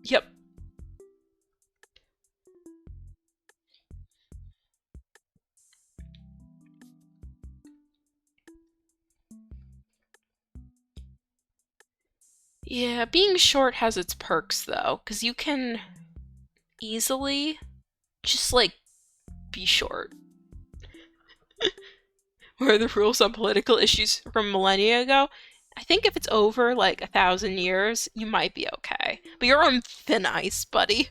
Yep. Yeah, being short has its perks though, because you can easily just like be short. Where the rules on political issues from millennia ago, I think if it's over like 1,000 years, you might be okay. But you're on thin ice, buddy.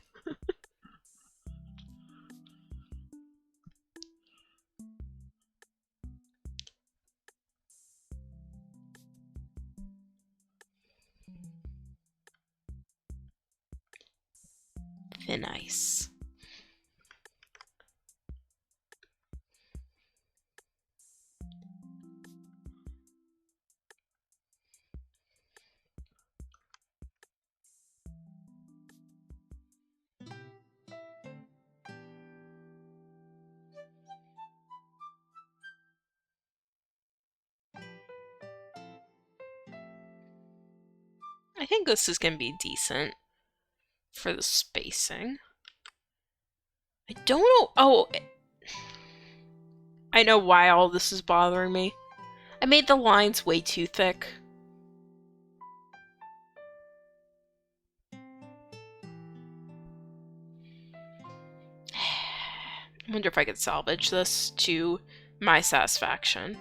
Thin ice. I think this is gonna be decent for the spacing. I don't know. Oh, I know why all this is bothering me. I made the lines way too thick. I wonder if I could salvage this to my satisfaction.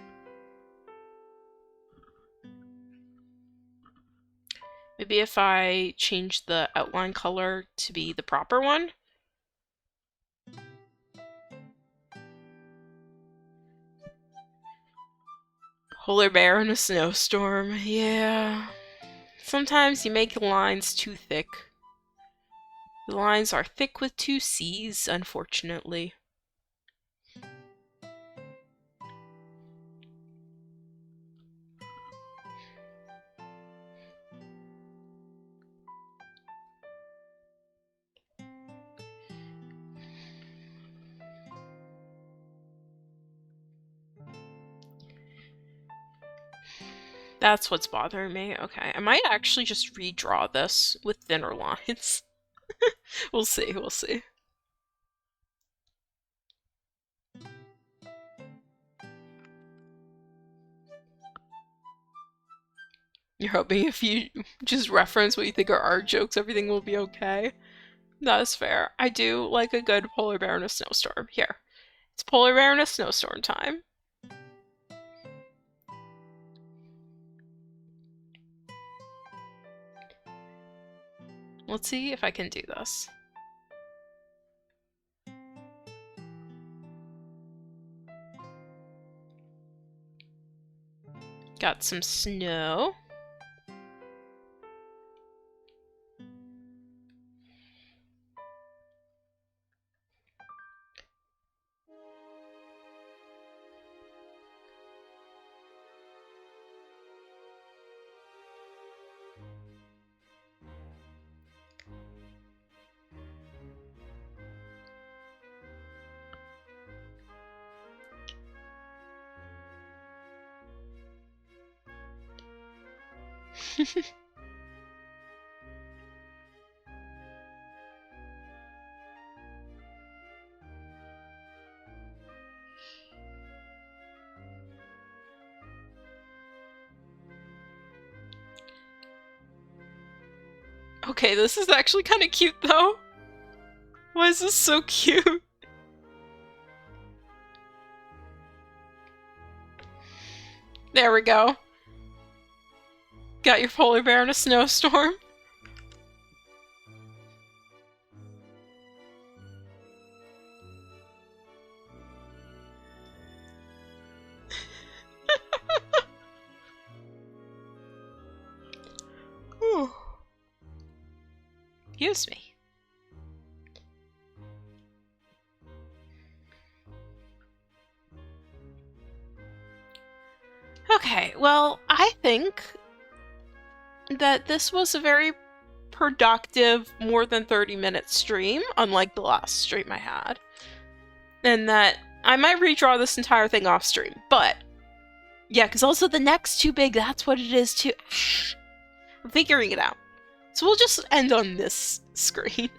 Maybe if I change the outline color to be the proper one. Polar bear in a snowstorm, yeah. Sometimes you make the lines too thick. The lines are thick with two C's, unfortunately. That's what's bothering me. Okay, I might actually just redraw this with thinner lines. We'll see, we'll see. You're hoping if you just reference what you think are our jokes, everything will be okay. That is fair. I do like a good polar bear in a snowstorm. Here. It's polar bear in a snowstorm time. Let's see if I can do this. Got some snow. Okay, this is actually kind of cute though. Why is this so cute? There we go. Got your polar bear in a snowstorm. Excuse me. Okay, well, I think that this was a very productive, more than 30-minute stream, unlike the last stream I had. And that I might redraw this entire thing off stream, but yeah, because also the neck's too big, that's what it is too. I'm figuring it out. So we'll just end on this screen.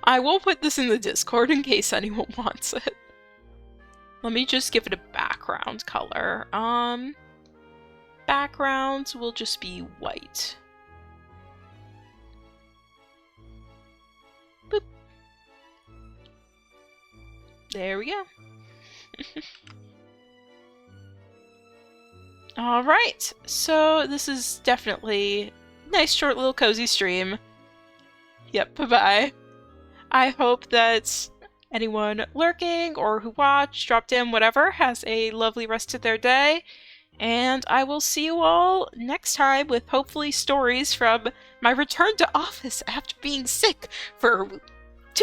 I will put this in the Discord in case anyone wants it. Let me just give it a background color. Backgrounds will just be white. Boop. There we go. Alright, so this is definitely a nice short little cozy stream. Yep, bye-bye. I hope that anyone lurking or who watched, dropped in, whatever, has a lovely rest of their day. And I will see you all next time with hopefully stories from my return to office after being sick for